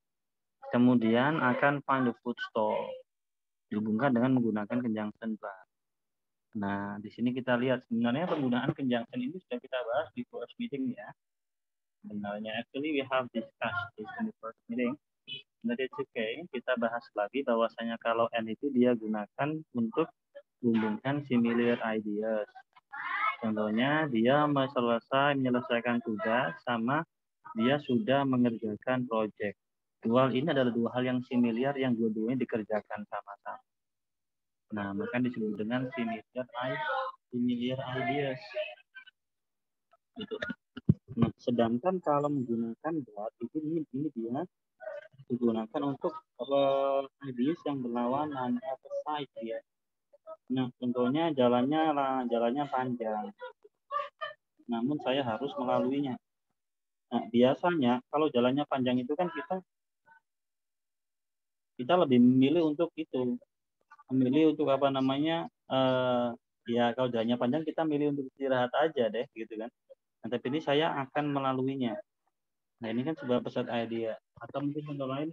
Kemudian akan find the food stall. Dihubungkan dengan menggunakan conjunction but. Nah, di sini kita lihat sebenarnya penggunaan conjunction ini sudah kita bahas di first meeting ya. Sebenarnya actually we have discussed this in the first meeting. But it's okay. Kita bahas lagi bahwasanya kalau and itu dia gunakan untuk menghubungkan similar ideas. Contohnya dia menyelesaikan tugas sama dia sudah mengerjakan project. Dua hal ini adalah dua hal yang similar yang dua-duanya dikerjakan sama-sama. Nah, maka disebut dengan similar ideas. Gitu. Nah, sedangkan kalau menggunakan but ini dia digunakan untuk ideas yang berlawanan atau side ya. Nah, contohnya jalannya panjang. Namun saya harus melaluinya. Nah, biasanya kalau jalannya panjang itu kan kita lebih memilih untuk itu. Memilih untuk ya kalau jalannya panjang kita milih untuk istirahat aja deh gitu kan. Nah, tapi ini saya akan melaluinya. Nah, ini kan sebuah pesan idea. Atau mungkin contoh lain,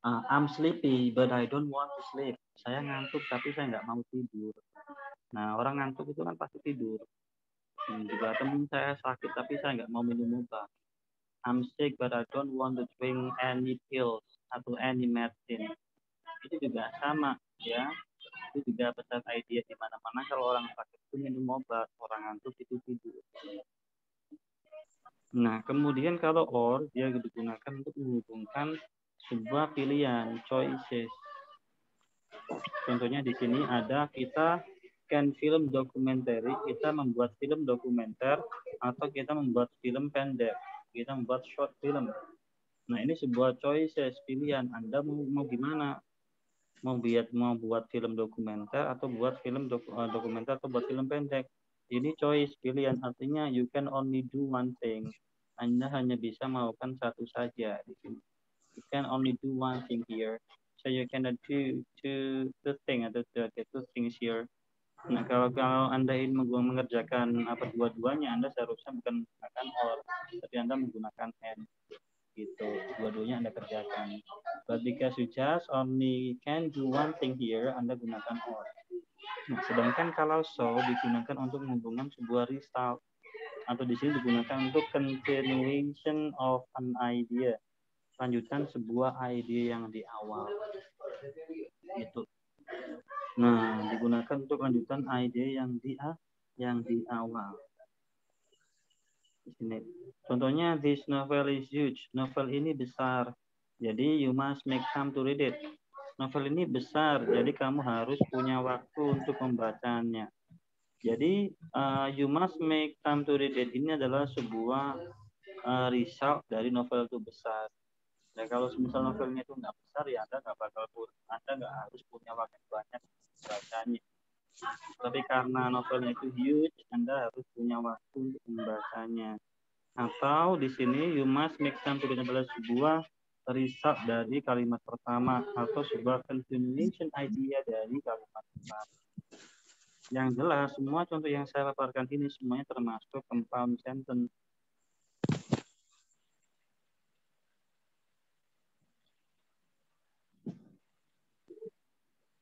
I'm sleepy but I don't want to sleep. Saya ngantuk tapi saya nggak mau tidur. Nah, orang ngantuk itu kan pasti tidur. Juga teman saya sakit tapi saya nggak mau minum obat. I'm sick but I don't want to drink any pills atau any medicine. Itu juga sama ya. Itu juga pesan idea di mana-mana kalau orang sakit itu minum obat, orang ngantuk itu tidur. Nah, kemudian kalau or dia digunakan untuk menghubungkan sebuah pilihan, choices. Contohnya di sini ada kita can film documentary, kita membuat film dokumenter atau kita membuat film pendek, kita membuat short film. Nah, ini sebuah choices, pilihan. Anda mau gimana? Mau buat film dokumenter atau buat film dokumenter atau buat film pendek. Ini choice, pilihan, artinya you can only do one thing. Anda hanya bisa melakukan satu saja di sini. You can only do one thing here. So you cannot do two things atau two things here. Nah, kalau Anda ingin mengerjakan apa dua-duanya, Anda seharusnya bukan menggunakan or, tapi Anda menggunakan and. Gitu, dua-duanya Anda kerjakan. But because you just only can do one thing here, Anda gunakan or. Nah, sedangkan kalau so digunakan untuk menghubungkan sebuah result atau di sini digunakan untuk continuation of an idea, lanjutan sebuah ide yang di awal. Gitu. Nah, digunakan untuk lanjutan ide yang di awal. Di sini. Contohnya, this novel is huge. Novel ini besar. Jadi, you must make time to read it. Novel ini besar, jadi kamu harus punya waktu untuk membacanya. Jadi, you must make time to read it. Ini adalah sebuah result dari novel itu besar. Nah, kalau misal novelnya itu nggak besar, ya Anda nggak harus punya waktu banyak membacanya. Tapi karena novelnya itu huge, Anda harus punya waktu untuk membacanya. Atau di sini you must make time to read adalah sebuah result dari kalimat pertama atau sebuah continuation idea dari kalimat pertama. Yang jelas semua contoh yang saya paparkan ini semuanya termasuk compound sentence.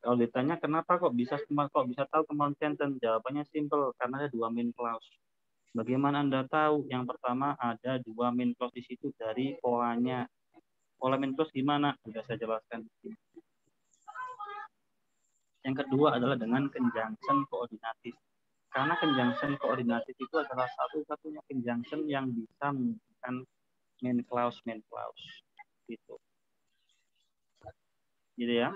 Kalau ditanya kenapa kok bisa tahu compound sentence, jawabannya simple, karena ada dua main clause. Bagaimana Anda tahu? Yang pertama ada dua main clause di situ dari polanya. Pola main clause gimana? Sudah saya jelaskan. Yang kedua adalah dengan conjunction koordinatif. Karena conjunction koordinatif itu adalah satu-satunya conjunction yang bisa menggunakan main clause. Gitu. Gitu ya.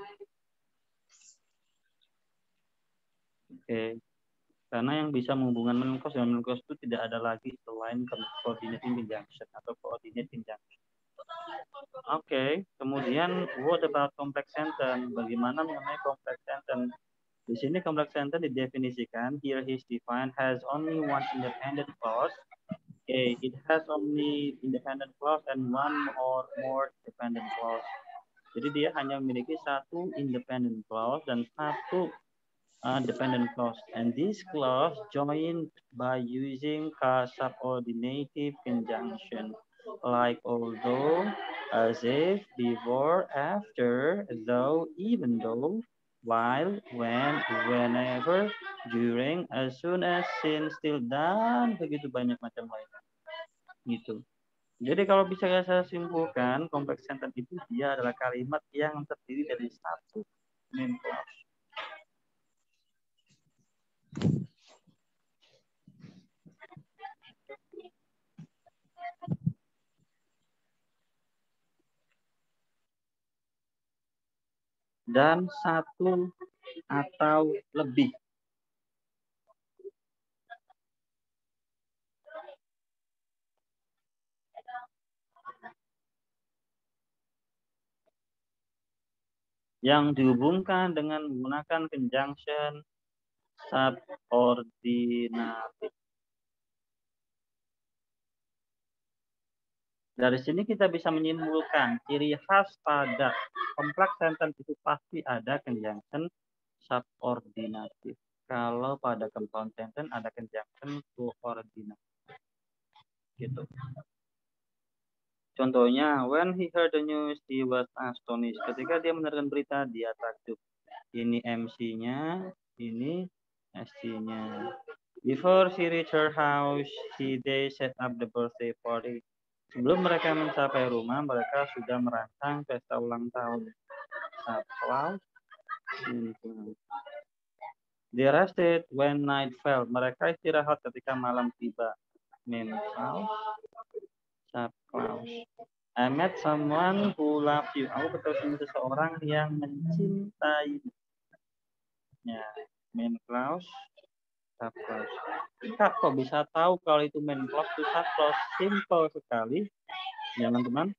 Oke. Karena yang bisa menghubungkan main clause dan main clause itu tidak ada lagi selain coordinating conjunction atau coordinate conjunction. Oke. Kemudian what about complex sentence? Bagaimana mengenai complex sentence? Di sini complex sentence didefinisikan, here is defined has only one independent clause. Okay, it has only independent clause and one or more dependent clause. Jadi dia hanya memiliki satu independent clause dan satu dependent clause. And this clause joined by using subordinative conjunction like although, as if, before, after, though, even though, while, when, whenever, during, as soon as, since, still, dan begitu banyak macam lainnya. Gitu. Jadi kalau bisa saya simpulkan, complex sentence itu dia adalah kalimat yang terdiri dari satu main clause. Dan satu atau lebih. Yang dihubungkan dengan menggunakan conjunction subordinatif. Dari sini kita bisa menyimpulkan ciri khas pada complex sentence itu pasti ada conjunction subordinatif. Kalau pada compound sentence ada conjunction coordinatif. Gitu. Contohnya, when he heard the news, he was astonished. Ketika dia mendengarkan berita, dia takjub. Ini MC-nya, ini SC-nya. Before she reached her house, they set up the birthday party. Sebelum mereka mencapai rumah, mereka sudah merancang pesta ulang tahun. Claus. They rested when night fell. Mereka istirahat ketika malam tiba. Main Claus. Claus. I met someone who loves you. Aku ketemu seseorang yang mencintai. Ya, main Claus. Claus. Kak, kok bisa tahu kalau itu main Claus itu Claus? Simple sekali, ya teman-teman.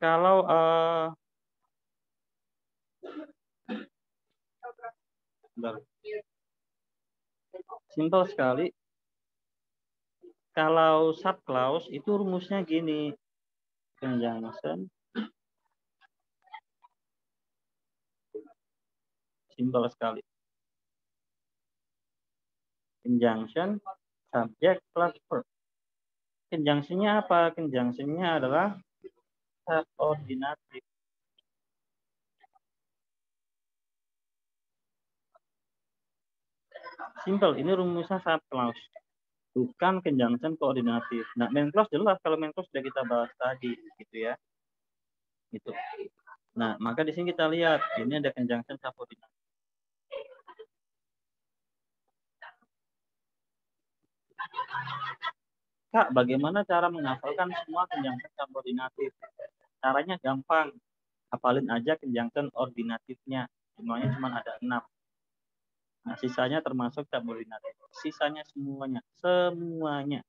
Kalau simple sekali. Kalau subclause itu rumusnya gini. Conjunction. Simple sekali. Conjunction, subject plus verb. Conjunction-nya apa? Conjunction-nya adalah subordinatif. Simple, ini rumusnya subclause. Bukan conjunction koordinatif. Nah, main clause jelas, kalau main clause sudah kita bahas tadi, gitu ya. Gitu. Nah, maka di sini kita lihat, ini ada conjunction subordinatif. Kak, bagaimana cara menghafalkan semua conjunction subordinatif? Caranya gampang. Hafalin aja conjunction ordinatifnya. Jumlahnya cuma ada 6. Nah, sisanya termasuk subordinatif. Sisanya semuanya. Semuanya.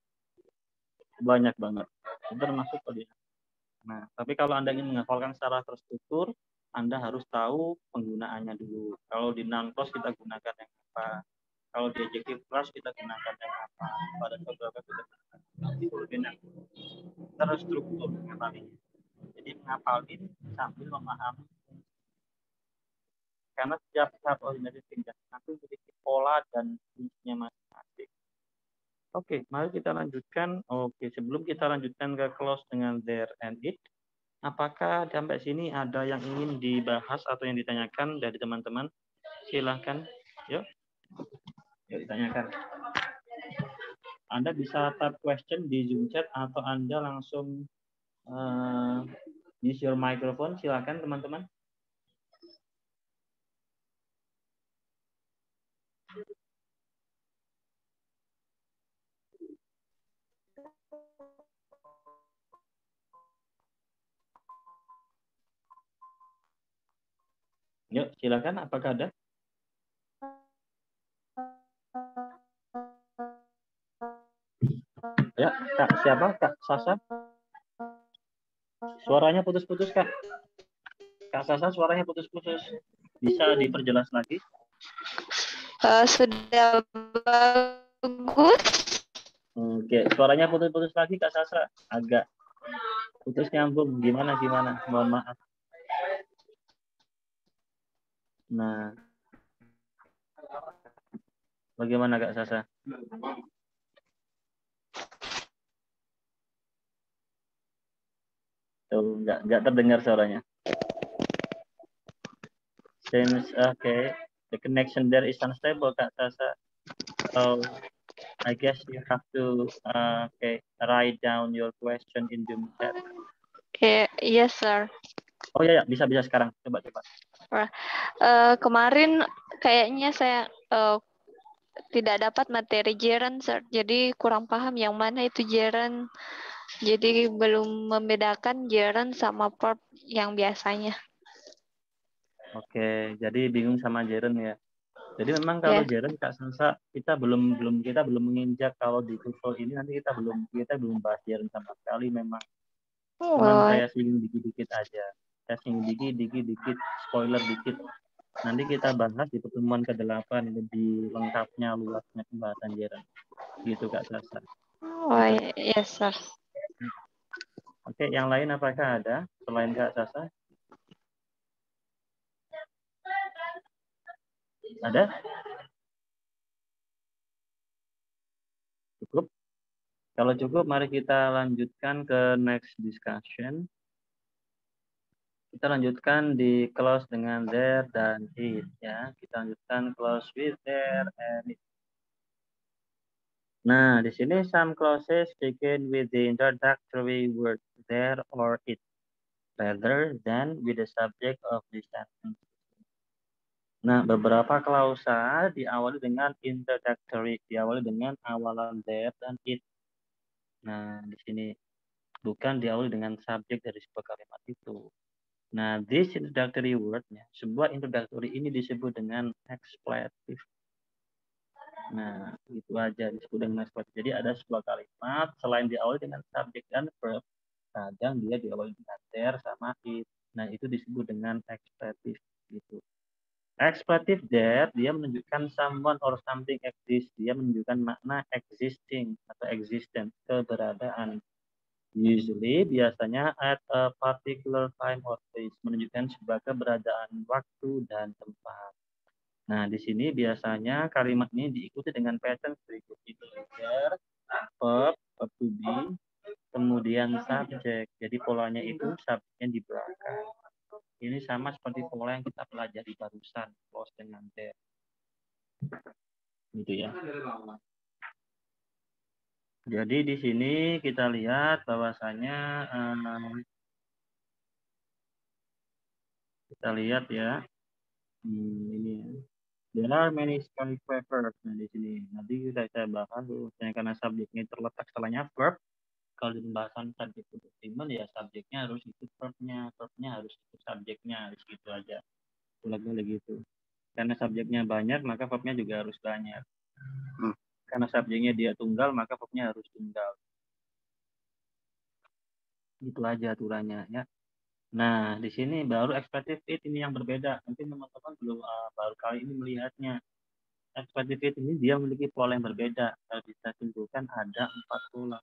Banyak banget. Itu termasuk ordinatif. Nah, tapi kalau Anda ingin menghafalkan secara terstruktur, Anda harus tahu penggunaannya dulu. Kalau di noun clause kita gunakan yang apa? Kalau di adjective clause kita gunakan yang apa? Pada beberapa kita gunakan terstruktur menghafalinya. Jadi menghafalin sambil memahami. Karena setiap subordinatif conjunction itu memiliki pola dan fungsinya masing-masing. Oke, mari kita lanjutkan. Oke, sebelum kita lanjutkan ke clause dengan there and it, apakah sampai sini ada yang ingin dibahas atau yang ditanyakan dari teman-teman? Silahkan. Yuk ditanyakan. Anda bisa type question di Zoom chat atau Anda langsung use your microphone. Silahkan teman-teman. Yuk, silakan. Apakah ada? Ya, Kak, siapa? Kak Sasa? Suaranya putus-putus, Kak. Kak Sasa, suaranya putus-putus. Bisa diperjelas lagi? Sudah bagus. Oke, suaranya putus-putus lagi, Kak Sasa. Agak putus nyambung. Gimana? Mohon maaf. Nah, bagaimana Kak Sasa? Tuh, nggak terdengar suaranya. Since okay, the connection there is unstable, Kak Sasa. So I guess you have to write down your question in Zoom chat. Yes, sir. Oh ya, bisa sekarang. Coba. Kemarin kayaknya saya tidak dapat materi gerund, sir. Jadi kurang paham yang mana itu gerund. Jadi belum membedakan gerund sama verb yang biasanya. Oke, jadi bingung sama gerund ya. Jadi memang kalau gerund Kak Sasa kita belum menginjak, kalau di TOEFL ini nanti kita belum bahas gerund sama sekali memang. Cuman saya singgung dikit-dikit aja. Saya singgung dikit, spoiler dikit. Nanti kita bahas di pertemuan ke-8 lebih lengkapnya, luasnya pembahasan gerund. Gitu Kak Sasa. Yes, sir. Oke, yang lain apakah ada selain Kak Sasa? Ada? Cukup? Kalau cukup, mari kita lanjutkan ke next discussion. Kita lanjutkan di clause dengan there dan it ya. Kita lanjutkan clause with there and it. Nah, di sini some clauses begin with the introductory word there or it, rather than with the subject of the sentence. Nah, beberapa klausa diawali dengan introductory, diawali dengan awalan there dan it. Nah, di sini bukan diawali dengan subjek dari sebuah kalimat itu. Nah, this introductory word, sebuah introductory ini disebut dengan expletive. Nah, itu aja disebut dengan expletive. Jadi ada sebuah kalimat selain diawali dengan subjek dan verb, kadang dia diawali dengan there sama it. Nah, itu disebut dengan expletive gitu. Expletive there, dia menunjukkan someone or something exists. Dia menunjukkan makna existing atau existence, keberadaan. Usually, biasanya at a particular time or place, menunjukkan sebuah keberadaan waktu dan tempat. Nah, di sini biasanya kalimat ini diikuti dengan pattern berikut itu. There, verb to be, kemudian subject. Jadi polanya itu subjeknya di belakang. Ini sama seperti pola yang kita pelajari barusan, close dengan there. Gitu ya. Jadi di sini kita lihat bahwasanya kita lihat ya. Ini there are many skyscrapers. Nah di sini nanti saya bahas tuh, karena subjeknya terletak setelahnya verb. Kalau di pembahasan subjek statement ya subjeknya harus ikut verbnya harus ikut subjeknya, harus gitu aja. Bolak-balik gitu. Karena subjeknya banyak maka verbnya juga harus banyak. Karena subjeknya dia tunggal maka verbnya harus tunggal. Gitu aja aturannya ya. Nah, di sini baru expletive it ini yang berbeda. Mungkin teman-teman belum baru kali ini melihatnya. Expletive it ini dia memiliki pola yang berbeda. Kalau bisa simpulkan ada 4 pola.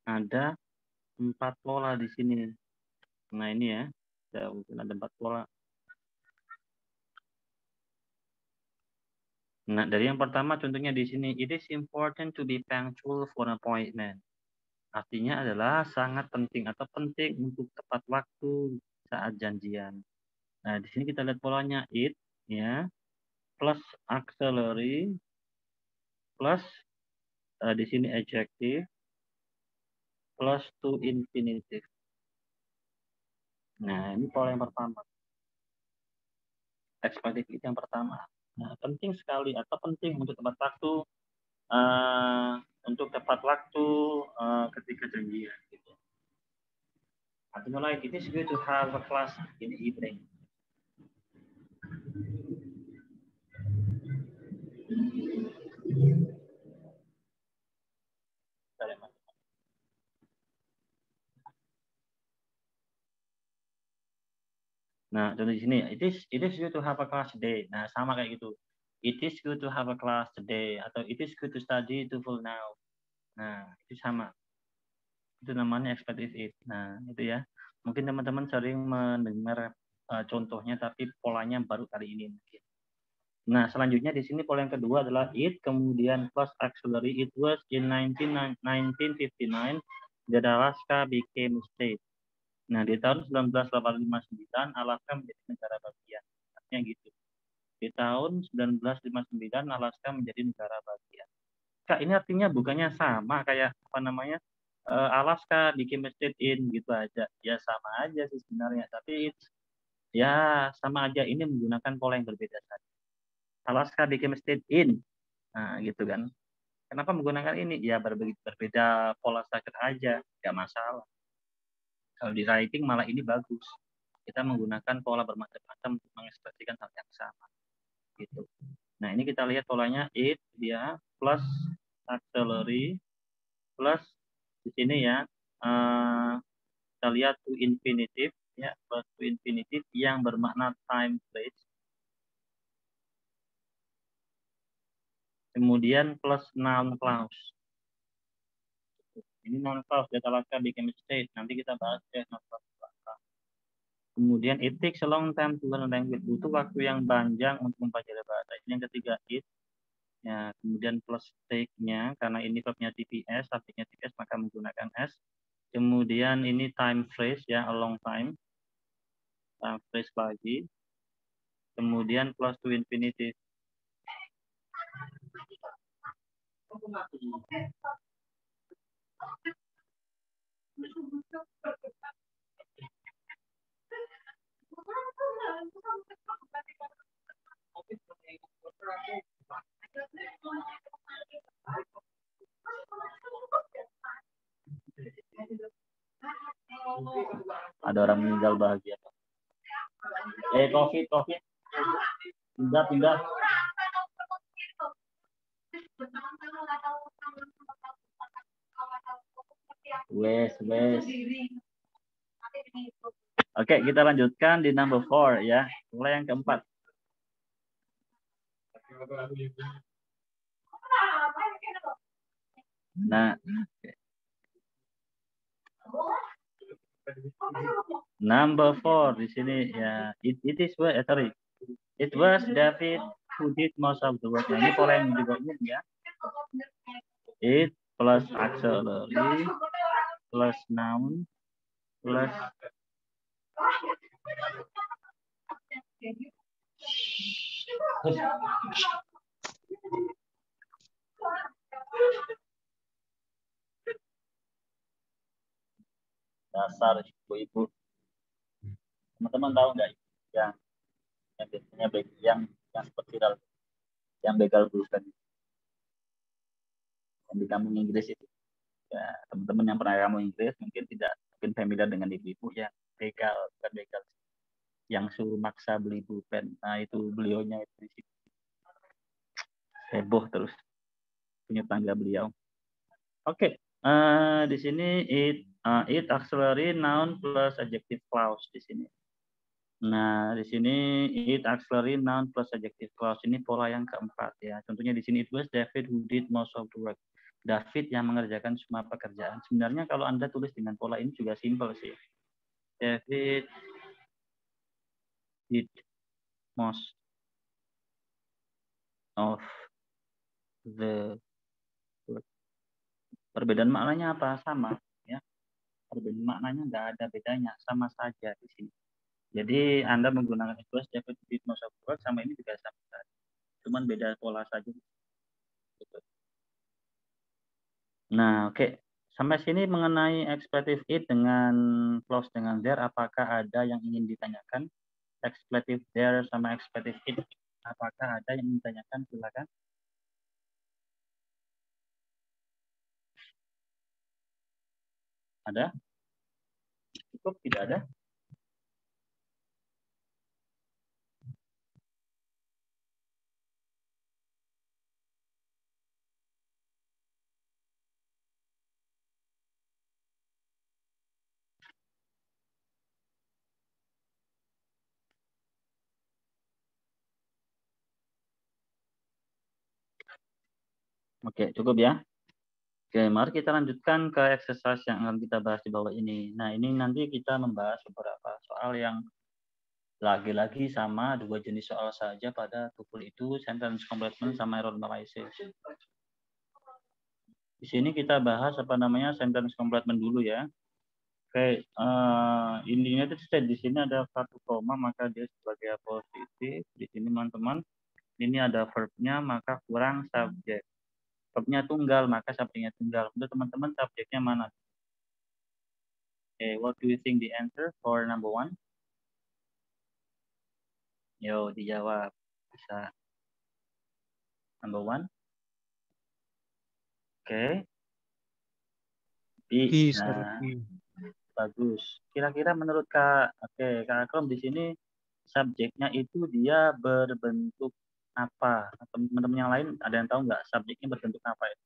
Ada 4 pola di sini. Nah, ini ya. Mungkin ada 4 pola. Nah, dari yang pertama contohnya di sini, it is important to be punctual for an appointment. Artinya adalah sangat penting atau penting untuk tepat waktu saat janjian. Nah, di sini kita lihat polanya it ya, plus auxiliary plus di sini adjective plus to infinitive. Nah, ini pola yang pertama. Expletive it yang pertama. Nah, penting sekali atau penting untuk tepat waktu ketika janjian gitu. Artinya like it is good to have a class in the evening. Nah, contoh di sini, it is good to have a class today. Nah, sama kayak gitu. It is good to have a class today atau it is good to study to full now. Nah, itu sama. Itu namanya expletive it. Nah, itu ya. Mungkin teman-teman sering mendengar contohnya tapi polanya baru kali ini mungkin. Nah, selanjutnya di sini pola yang kedua adalah it, kemudian plus auxiliary. It was in 1959 that Alaska became a state. Nah, di tahun 1989 Alaska menjadi negara bagian. Artinya gitu. Di tahun 1959 Alaska menjadi negara bagian. Kak, ini artinya bukannya sama kayak apa namanya? Alaska became a state in gitu aja. Ya sama aja sih sebenarnya, tapi ya sama aja, ini menggunakan pola yang berbeda saja. Alaska became a state in. Nah, gitu kan. Kenapa menggunakan ini? Ya berbeda pola structure aja, nggak masalah. Kalau di writing malah ini bagus. Kita menggunakan pola bermacam-macam untuk mengekspresikan hal yang sama. Gitu. Nah, ini kita lihat polanya it dia plus auxiliary plus di sini ya kita lihat to infinitive ya, plus to infinitive yang bermakna time place. Kemudian plus noun clause. Ini noun clause data Alaska became a state. Nanti kita bahas ya noun clause. Kemudian it takes a long time to learn language. Butuh waktu yang panjang untuk mempelajari bahasa. Ini yang ketiga it. Ya, kemudian plus take-nya karena ini verbnya TPS, subjeknya TPS maka menggunakan S. Kemudian ini time phrase ya, a long time. Time phrase lagi. Kemudian plus to infinitive. Ada orang meninggal bahagia. COVID. Pindah. Wes. Oke, kita lanjutkan di number 4 ya. Mulai yang keempat. Nah, number 4 di sini ya. It was David who did most of the work. Nah, ini pola yang juga umum ya. It plus auxiliary plus noun plus dasar ibu-ibu. Teman-teman tahu nggak yang biasanya yang seperti yang begal pulpen yang di kampung Inggris itu ya, teman-teman yang pernah kamu Inggris mungkin familiar dengan ibu-ibu yang begal yang suruh maksa beli pulpen. Nah itu beliaunya itu di situ heboh terus punya tangga beliau. Oke. Di sini it auxiliary noun plus adjective clause di sini. Nah, di sini it auxiliary noun plus adjective clause ini pola yang keempat ya. Contohnya di sini it was David who did most of the work. David yang mengerjakan semua pekerjaan. Sebenarnya kalau Anda tulis dengan pola ini juga simpel sih. David did most of the work. Perbedaan maknanya apa? Sama ya. Perbedaan maknanya nggak ada bedanya, sama saja di sini. Jadi Anda menggunakan it was David did most of the work sama ini juga sama saja. Cuman beda pola saja. Gitu. Nah, oke. Sampai sini mengenai expletive it dengan clause dengan there, apakah ada yang ingin ditanyakan? Expletive there sama expletive it, apakah ada yang ingin ditanyakan? Silakan. Ada? Cukup? Tidak ada? Oke, cukup ya. Oke, mari kita lanjutkan ke exercise yang akan kita bahas di bawah ini. Nah, ini nanti kita membahas beberapa soal yang lagi-lagi sama dua jenis soal saja pada tuple itu, sentence completion sama error analysis. Di sini kita bahas sentence completion dulu ya. Oke, in the United States di sini ada satu koma maka dia sebagai positif. Di sini teman-teman, ini ada verbnya maka kurang subjek. Verbnya tunggal maka subjeknya tunggal. Untuk teman-teman subjeknya mana? Okay, what do you think the answer for number 1? Yo, dijawab. Bisa. Number 1. Oke. Nah, bagus. Kira-kira menurut Kak Akrom di sini subjeknya itu dia berbentuk apa? Teman-teman yang lain ada yang tahu nggak subjeknya berbentuk apa itu?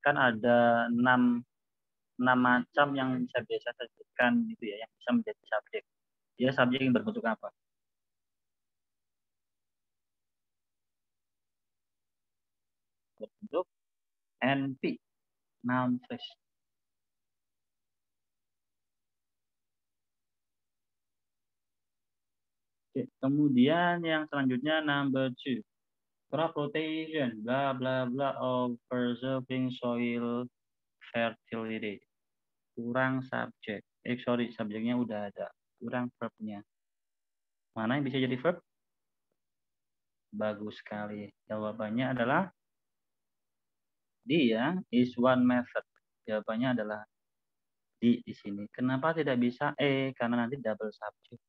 Kan ada 6 macam yang bisa biasa disebutkan gitu ya, yang bisa menjadi subjek. Dia subjek yang berbentuk apa? Berbentuk NP, noun phrase. Oke, kemudian yang selanjutnya number 2. Crop rotation, bla bla bla of preserving soil fertility. Kurang subjek. Subjeknya udah ada. Kurang verbnya. Mana yang bisa jadi verb? Bagus sekali. Jawabannya adalah D ya, is one method. Jawabannya adalah D di sini. Kenapa tidak bisa E? Karena nanti double subject.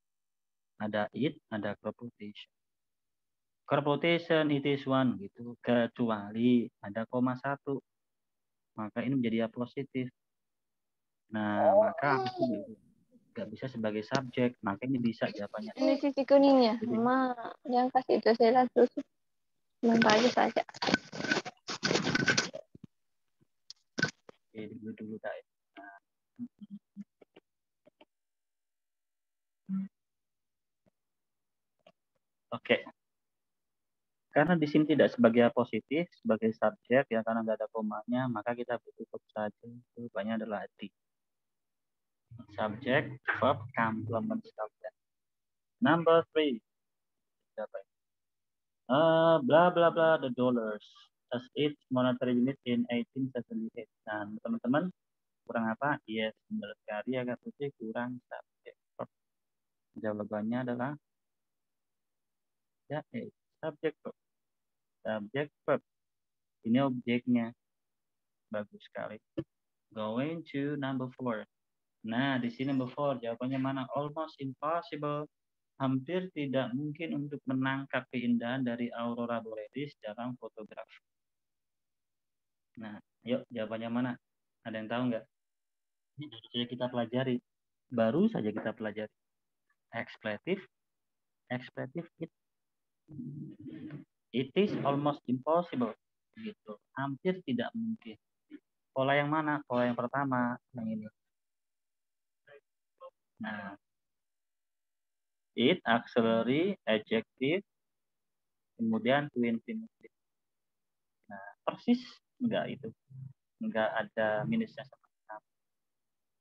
Ada it, ada crop rotation. Crop rotation it is one gitu. Kecuali ada koma 1. Maka ini menjadi A positif. Nah, maka nggak bisa sebagai subjek. Maka ini bisa jawabannya. Ini sisi kuningnya. Jadi- Mama yang kasih itu saya lihat dulu. Sebentar aja saja. Oke, dulu Kak. Oke. Karena di sini tidak sebagai positif, sebagai subjek ya, karena nggak ada komanya, maka kita tutup saja. Jawabannya adalah D. Subject, verb, complement subject. Number 3. Blah blah blah the dollars as its monetary unit in 1878. Nah, teman-teman kurang apa? Yes, benar sekali ya Kak Putri, kurang subject verb. Jawabannya adalah ya, subject verb. Subject verb. Ini objeknya. Bagus sekali. Going to number 4. Nah, di sini number 4 jawabannya mana? Almost impossible. Hampir tidak mungkin untuk menangkap keindahan dari aurora borealis dalam fotografi. Nah, yuk jawabannya mana? Ada yang tahu nggak? Ini baru saja kita pelajari. Baru saja kita pelajari. Expletive it. It is almost impossible. Gitu. Hampir tidak mungkin. Pola yang mana? Pola yang pertama, yang ini. Nah, it, auxiliary, adjective, kemudian to infinitive. Nah, persis enggak itu. Enggak ada minusnya sama sekali.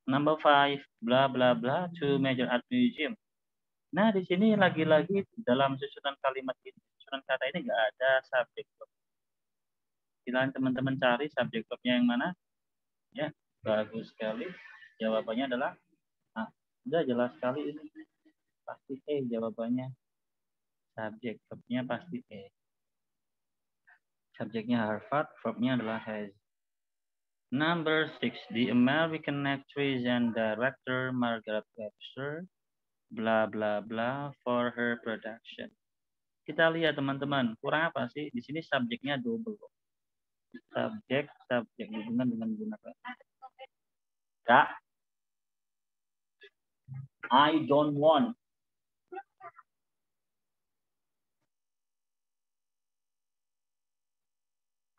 Number 5, bla bla bla, to major art museum. Nah, di sini lagi-lagi dalam susunan kalimat ini, susunan kata ini enggak ada subjek verb. Silakan teman-teman cari subjek verbnya yang mana. Ya, bagus sekali. Jawabannya adalah, udah jelas sekali ini. Pasti E jawabannya. Subjek verbnya pasti E. Subjeknya Harvard, verbnya adalah has. Number 6, the American actress and director Margaret Webster, bla bla bla, for her production. Kita lihat teman-teman, kurang apa sih? Di sini subjeknya double. Subjek hubungan dengan gunakan. Kak, I don't want.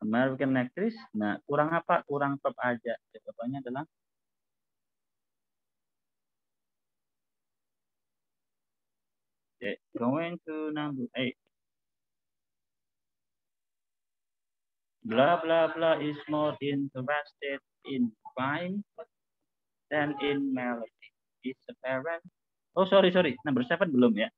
American actress. Nah, kurang apa? Kurang verb aja. Jawabannya adalah going to number 8. Blah blah blah is more interested in rhyme than in melody. It's apparent. Oh sorry, number 7 belum ya.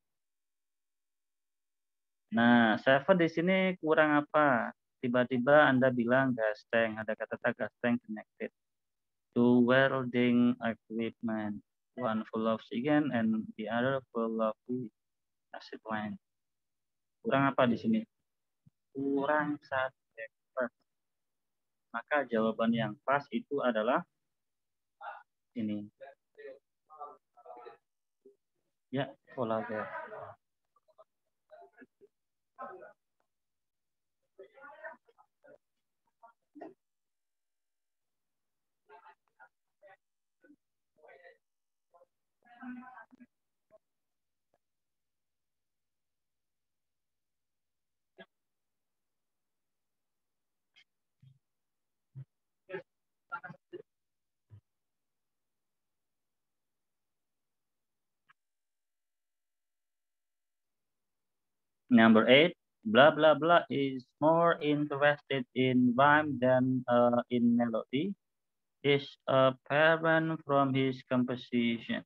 Nah, 7 di sini kurang apa? Tiba-tiba Anda bilang gasteng, ada kata gasteng connected to welding equipment. One full of oxygen and the other full of acid line. Kurang apa di sini? Kurang subject verb. Maka jawaban yang pas itu adalah ini. Ya, pola verb. Number 8, blah blah blah is more interested in rhyme than in melody. Is apparent from his composition.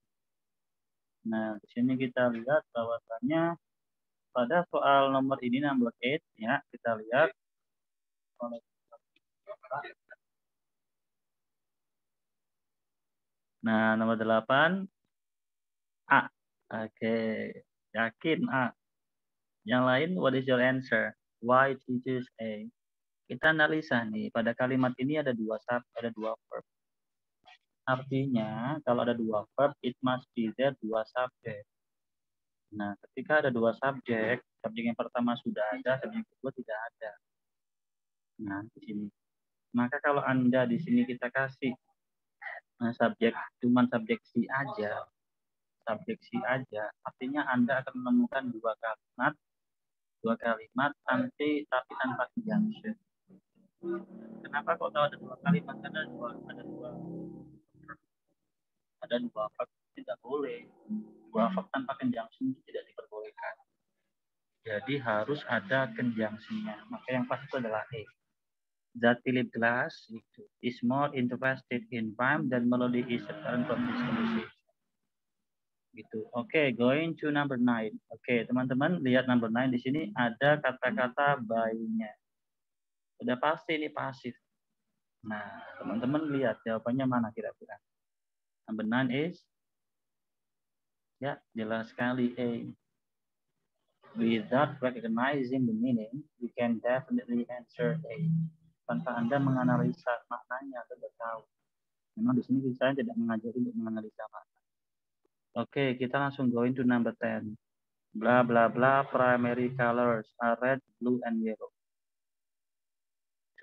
Nah, di sini kita lihat bahwasannya pada soal nomor ini nomor 8 ya, kita lihat. Nah, nomor 8 A. Oke, yakin A. Yang lain, what is your answer? Why choose A? Kita analisa nih, pada kalimat ini ada dua verb. Artinya, kalau ada dua verb, it must be there dua subjek. Nah, ketika ada dua subjek yang pertama sudah ada, subjek yang kedua tidak ada. Nah, di sini. Maka kalau Anda di sini kita kasih cuman subjek si aja, artinya Anda akan menemukan dua kalimat tapi tanpa conjunction. Kenapa kok tahu ada dua kalimat? Karena ada dua verb tidak boleh. Dua verb tanpa conjunction tidak diperbolehkan. Jadi harus ada conjunction-nya. Maka yang pas itu adalah A. That Philip Glass is more interested in rhyme than melody is apparent from this conversation. Gitu. Oke, going to number 9. Oke, teman-teman lihat number 9 di sini ada kata-kata by-nya. Udah pasti ini pasif. Nah, teman-teman lihat jawabannya mana kira-kira. Number 9 is ya, jelas sekali A. Without recognizing the meaning, you can definitely answer A. Tanpa Anda menganalisa maknanya, Anda sudah tahu. Memang di sini saya tidak mengajari untuk menganalisa makna. Oke, kita langsung going to number 10. Bla bla bla, primary colors are red, blue, and yellow.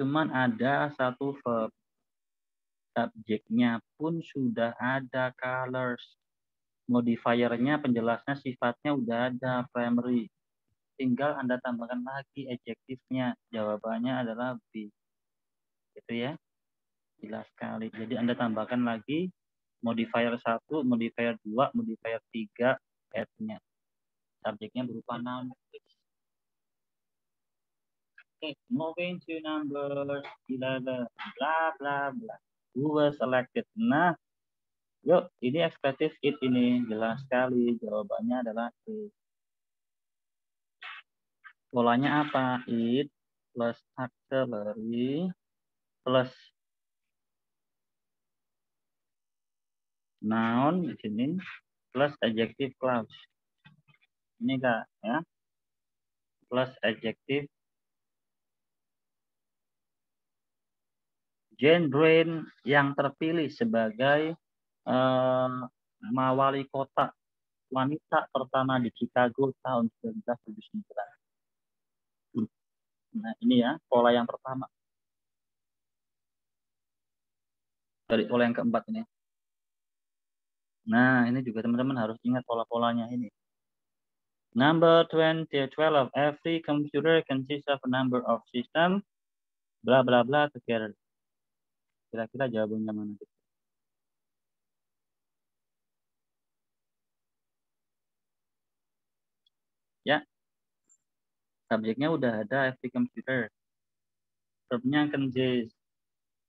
Cuman ada satu verb. Subjeknya pun sudah ada colors. Modifiernya, penjelasnya, sifatnya udah ada primary. Tinggal Anda tambahkan lagi adjektifnya. Jawabannya adalah B. Gitu ya. Jelas sekali. Jadi Anda tambahkan lagi modifier 1, modifier 2, modifier 3, add-nya. Subjeknya berupa noun. Okay, moving to number 11. Blah, blah, blah. Who was selected? Nah, yuk, ini expected it ini. Jelas sekali. Jawabannya adalah it. Polanya apa? It plus auxiliary plus noun di sini plus adjective clause. Ini Kak ya. Plus adjective genre yang terpilih sebagai wali kota wanita pertama di Chicago tahun 1979. Nah, ini ya pola yang pertama. Dari pola yang keempat ini. Nah, ini juga teman-teman harus ingat pola-polanya ini. Number 12, every computer consists of a number of systems, bla bla bla together. Kira-kira jawabannya mana? Ya, subjeknya udah ada every computer. Verbnya consists.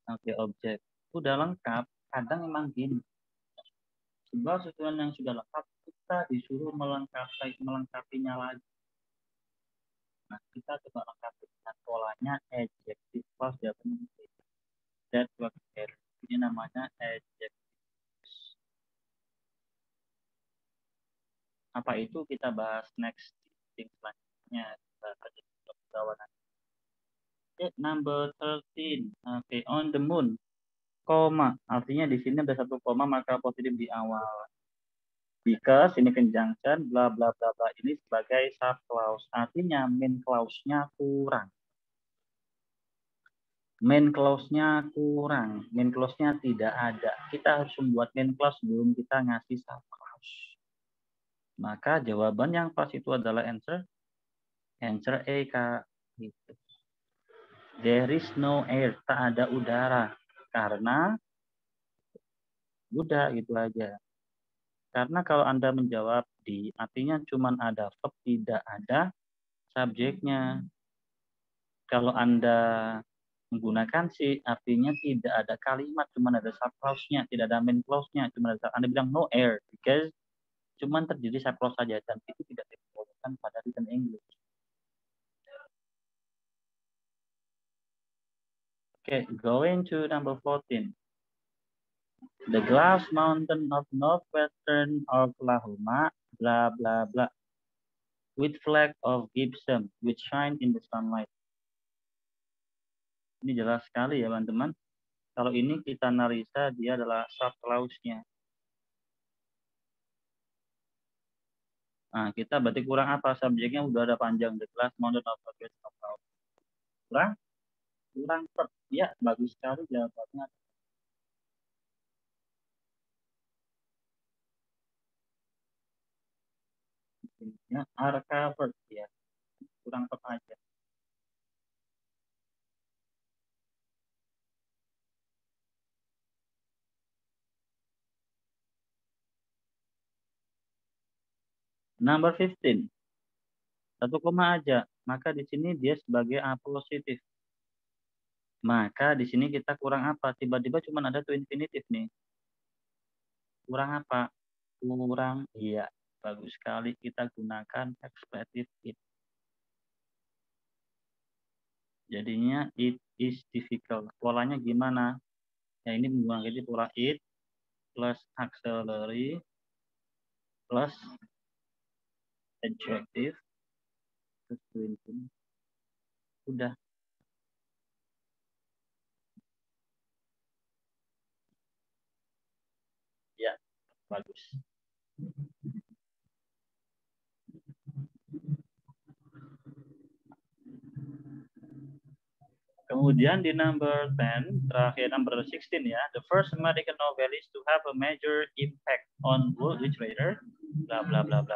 Oke, objek. Udah lengkap. Kadang memang gini. Sebuah sesuatu yang sudah lengkap, kita disuruh melengkapinya lagi. Nah, kita coba lengkapi dengan polanya adjective plus jawabannya. That what ini namanya adjective. Apa itu kita bahas next selanjutnya. Number 13. Oke, on the moon. Koma. Artinya di sini ada satu koma maka positif di awal. Because ini conjunction bla bla bla bla ini sebagai sub clause. Artinya main clause-nya kurang. Main clause-nya kurang. Main clause-nya tidak ada. Kita harus membuat main clause sebelum kita ngasih sub clause. Maka jawaban yang pas itu adalah answer A, Kak. Gitu. There is no air. Tak ada udara. Karena udah gitu aja. Karena kalau Anda menjawab di, artinya cuma ada verb, tidak ada subjeknya. Kalau Anda menggunakan si, artinya tidak ada kalimat, cuma ada sub clause-nya, tidak ada main clause-nya, cuma ada, Anda bilang no air, because cuma terjadi sub clause saja, dan itu tidak diperbolehkan pada written English. Okay, going to number 14. The Glass Mountain of northwestern Oklahoma, blah, blah, blah, with flag of gypsum, which shine in the sunlight. Ini jelas sekali ya teman-teman. Kalau ini kita analisa dia adalah sub clause-nya. Nah, kita berarti kurang apa? Subjeknya udah ada panjang, the class model of object of clause. Kurang verb. Ya, bagus sekali jawabannya. Ya, are covered ya. Kurang verb aja. Number 15. 1 koma aja. Maka di sini dia sebagai A positif. Maka di sini kita kurang apa? Tiba-tiba cuma ada to infinitive nih. Kurang apa? Kurang, iya. Bagus sekali kita gunakan expletive it. Jadinya it is difficult. Polanya gimana? Ya ini menggunakan pola it plus auxiliary plus adjective. Udah. Ya, bagus. Kemudian di number 10, terakhir number 16 ya. The first American novelist to have a major impact on world literature, bla bla bla bla.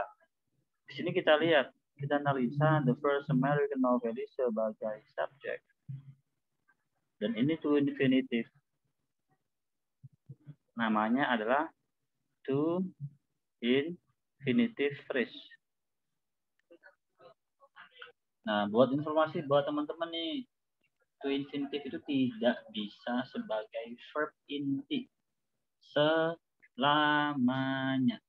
Di sini kita lihat, kita analisa the first American novelist sebagai subjek. Dan ini to infinitive. Namanya adalah to infinitive phrase. Nah, buat informasi buat teman-teman nih, to infinitive itu tidak bisa sebagai verb inti selamanya.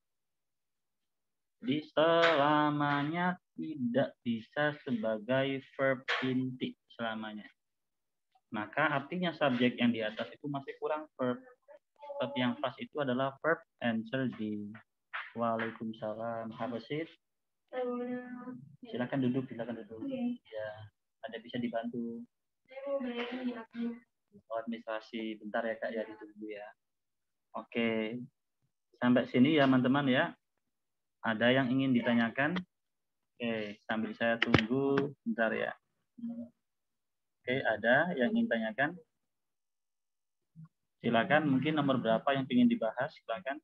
Di selamanya tidak bisa sebagai verb inti selamanya. Maka artinya subjek yang di atas itu masih kurang verb. Verb yang pas itu adalah verb answer di. Waalaikumsalam. Have a seat. Silakan duduk. Ya, ada bisa dibantu. Administrasi bentar ya Kak ya, ditunggu ya. Oke. Sampai sini ya teman-teman ya. Ada yang ingin ditanyakan? Oke, sambil saya tunggu bentar ya. Oke, ada yang ingin tanyakan? Silakan, mungkin nomor berapa yang ingin dibahas? Silakan.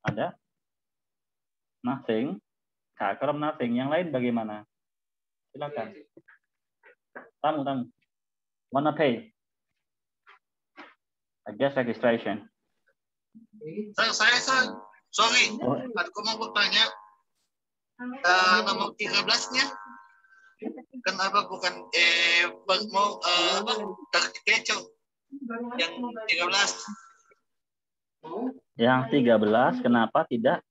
Ada? Nothing? Kak, kalau nothing, yang lain bagaimana? Silakan. Tamu. Wanna pay? I guess registration. Saya sorry, aku mau bertanya, nomor 13-nya kenapa bukan mau terkecoh yang 13? Yang 13 kenapa tidak?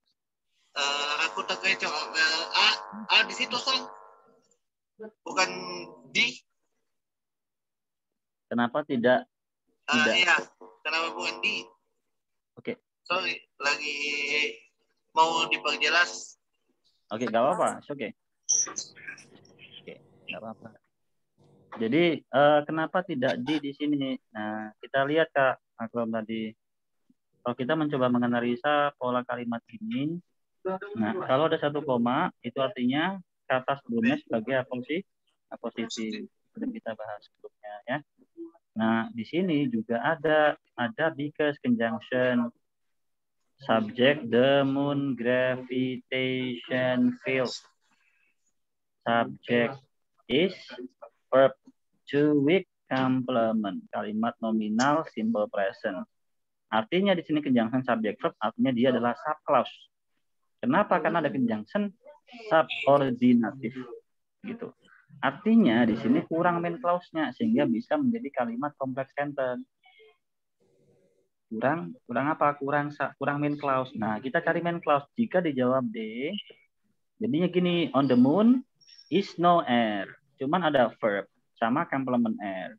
Aku terkecoh. Di situ Sang, bukan di. Kenapa tidak? Iya, kenapa bukan di? Oke. Sorry, lagi mau diperjelas. Oke, nggak apa-apa. Oke, nggak apa-apa. Jadi kenapa tidak di sini? Nah, kita lihat Kak Akram tadi. Kalau kita mencoba menganalisa pola kalimat ini, nah kalau ada 1 koma itu artinya kata sebelumnya sebagai aposisi. Sudah kita bahas sebelumnya ya. Nah, di sini juga ada because conjunction. Subject the moon gravitation field. Subject is verb to weak complement. Kalimat nominal simple present. Artinya di sini conjunction subject verb artinya dia adalah sub clause. Kenapa? Karena ada conjunction subordinatif gitu. Artinya di sini kurang main clause-nya sehingga bisa menjadi kalimat complex sentence. Kurang apa? Kurang main clause. Nah, kita cari main clause. Jika dijawab D, jadinya gini, on the moon is no air. Cuman ada verb sama complement air.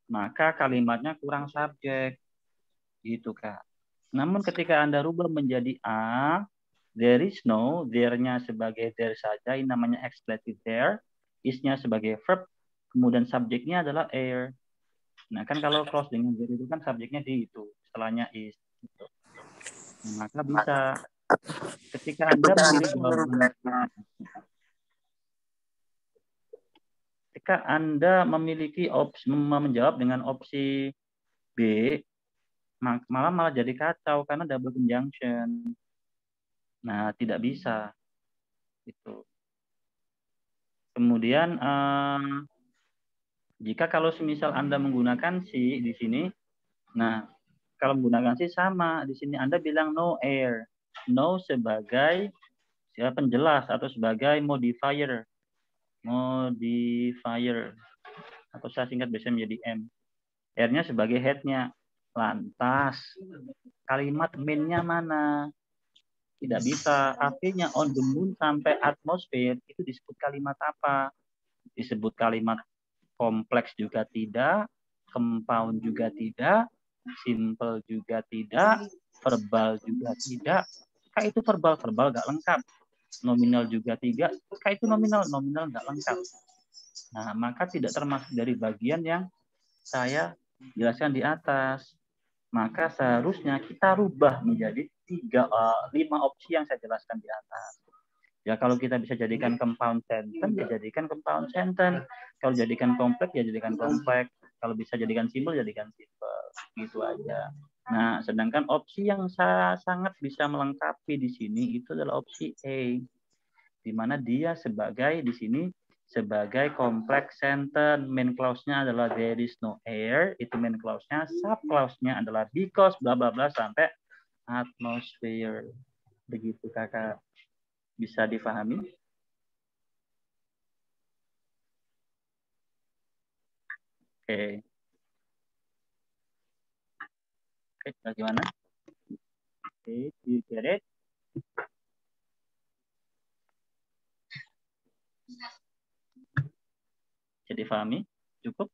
Maka kalimatnya kurang subjek. Gitu, Kak. Namun ketika Anda rubah menjadi A, There is no, there-nya sebagai there saja, ini namanya expletive there, is-nya sebagai verb, kemudian subjeknya adalah air. Nah, kan kalau clause dengan there itu kan subjeknya di itu, setelahnya is. Gitu. Nah, maka bisa ketika Anda memilih jawaban, ketika Anda memiliki opsi menjawab dengan opsi B, malah jadi kacau karena double conjunction. Nah, tidak bisa. Itu. Kemudian jika kalau semisal Anda menggunakan si di sini, nah kalau menggunakan si sama di sini Anda bilang no air, no sebagai penjelas atau sebagai modifier, atau saya singkat biasanya menjadi M. R-nya sebagai head-nya. Lantas kalimat main-nya mana? Tidak bisa. Artinya on the moon sampai atmosfer itu disebut kalimat apa? Disebut kalimat kompleks juga tidak, compound juga tidak, simple juga tidak, verbal juga tidak. Kayak itu verbal nggak lengkap. Nominal juga tidak, kayak itu nominal nggak lengkap. Nah, maka tidak termasuk dari bagian yang saya jelaskan di atas. Maka seharusnya kita rubah menjadi 5 opsi yang saya jelaskan di atas. Ya kalau kita bisa jadikan compound sentence, ya jadikan compound sentence. Kalau jadikan kompleks, ya jadikan kompleks. Kalau bisa jadikan simple, jadikan simple. Gitu aja. Nah, sedangkan opsi yang sangat bisa melengkapi di sini itu adalah opsi A. Di mana dia sebagai di sini sebagai complex sentence. Main clause-nya adalah there is no air, itu main clause-nya. Sub clause-nya adalah because bla bla bla sampai atmosphere. Begitu Kakak. Bisa difahami? Oke. Oke, bagaimana? Oke, you get it? Bisa difahami? Cukup?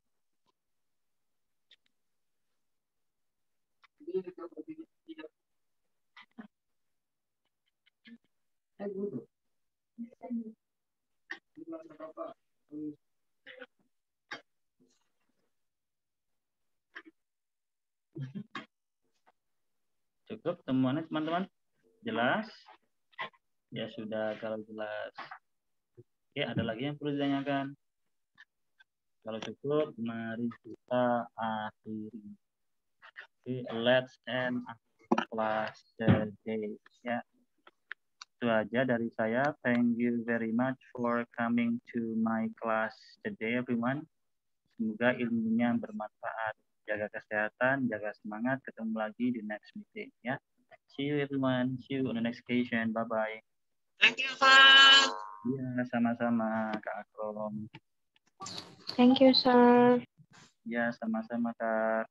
Cukup temuannya teman-teman? Jelas? Ya sudah kalau jelas. Oke, ada lagi yang perlu ditanyakan? Kalau cukup, mari kita akhiri. Oke, let's end class today. Ya, itu aja dari saya. Thank you very much for coming to my class today, everyone. Semoga ilmunya bermanfaat. Jaga kesehatan, jaga semangat. Ketemu lagi di next meeting. Ya, see you everyone. See you on the next occasion. Bye bye. Thank you, Pak. Ya, sama-sama Kak Akrom. Thank you, sir. Ya, sama-sama Kak.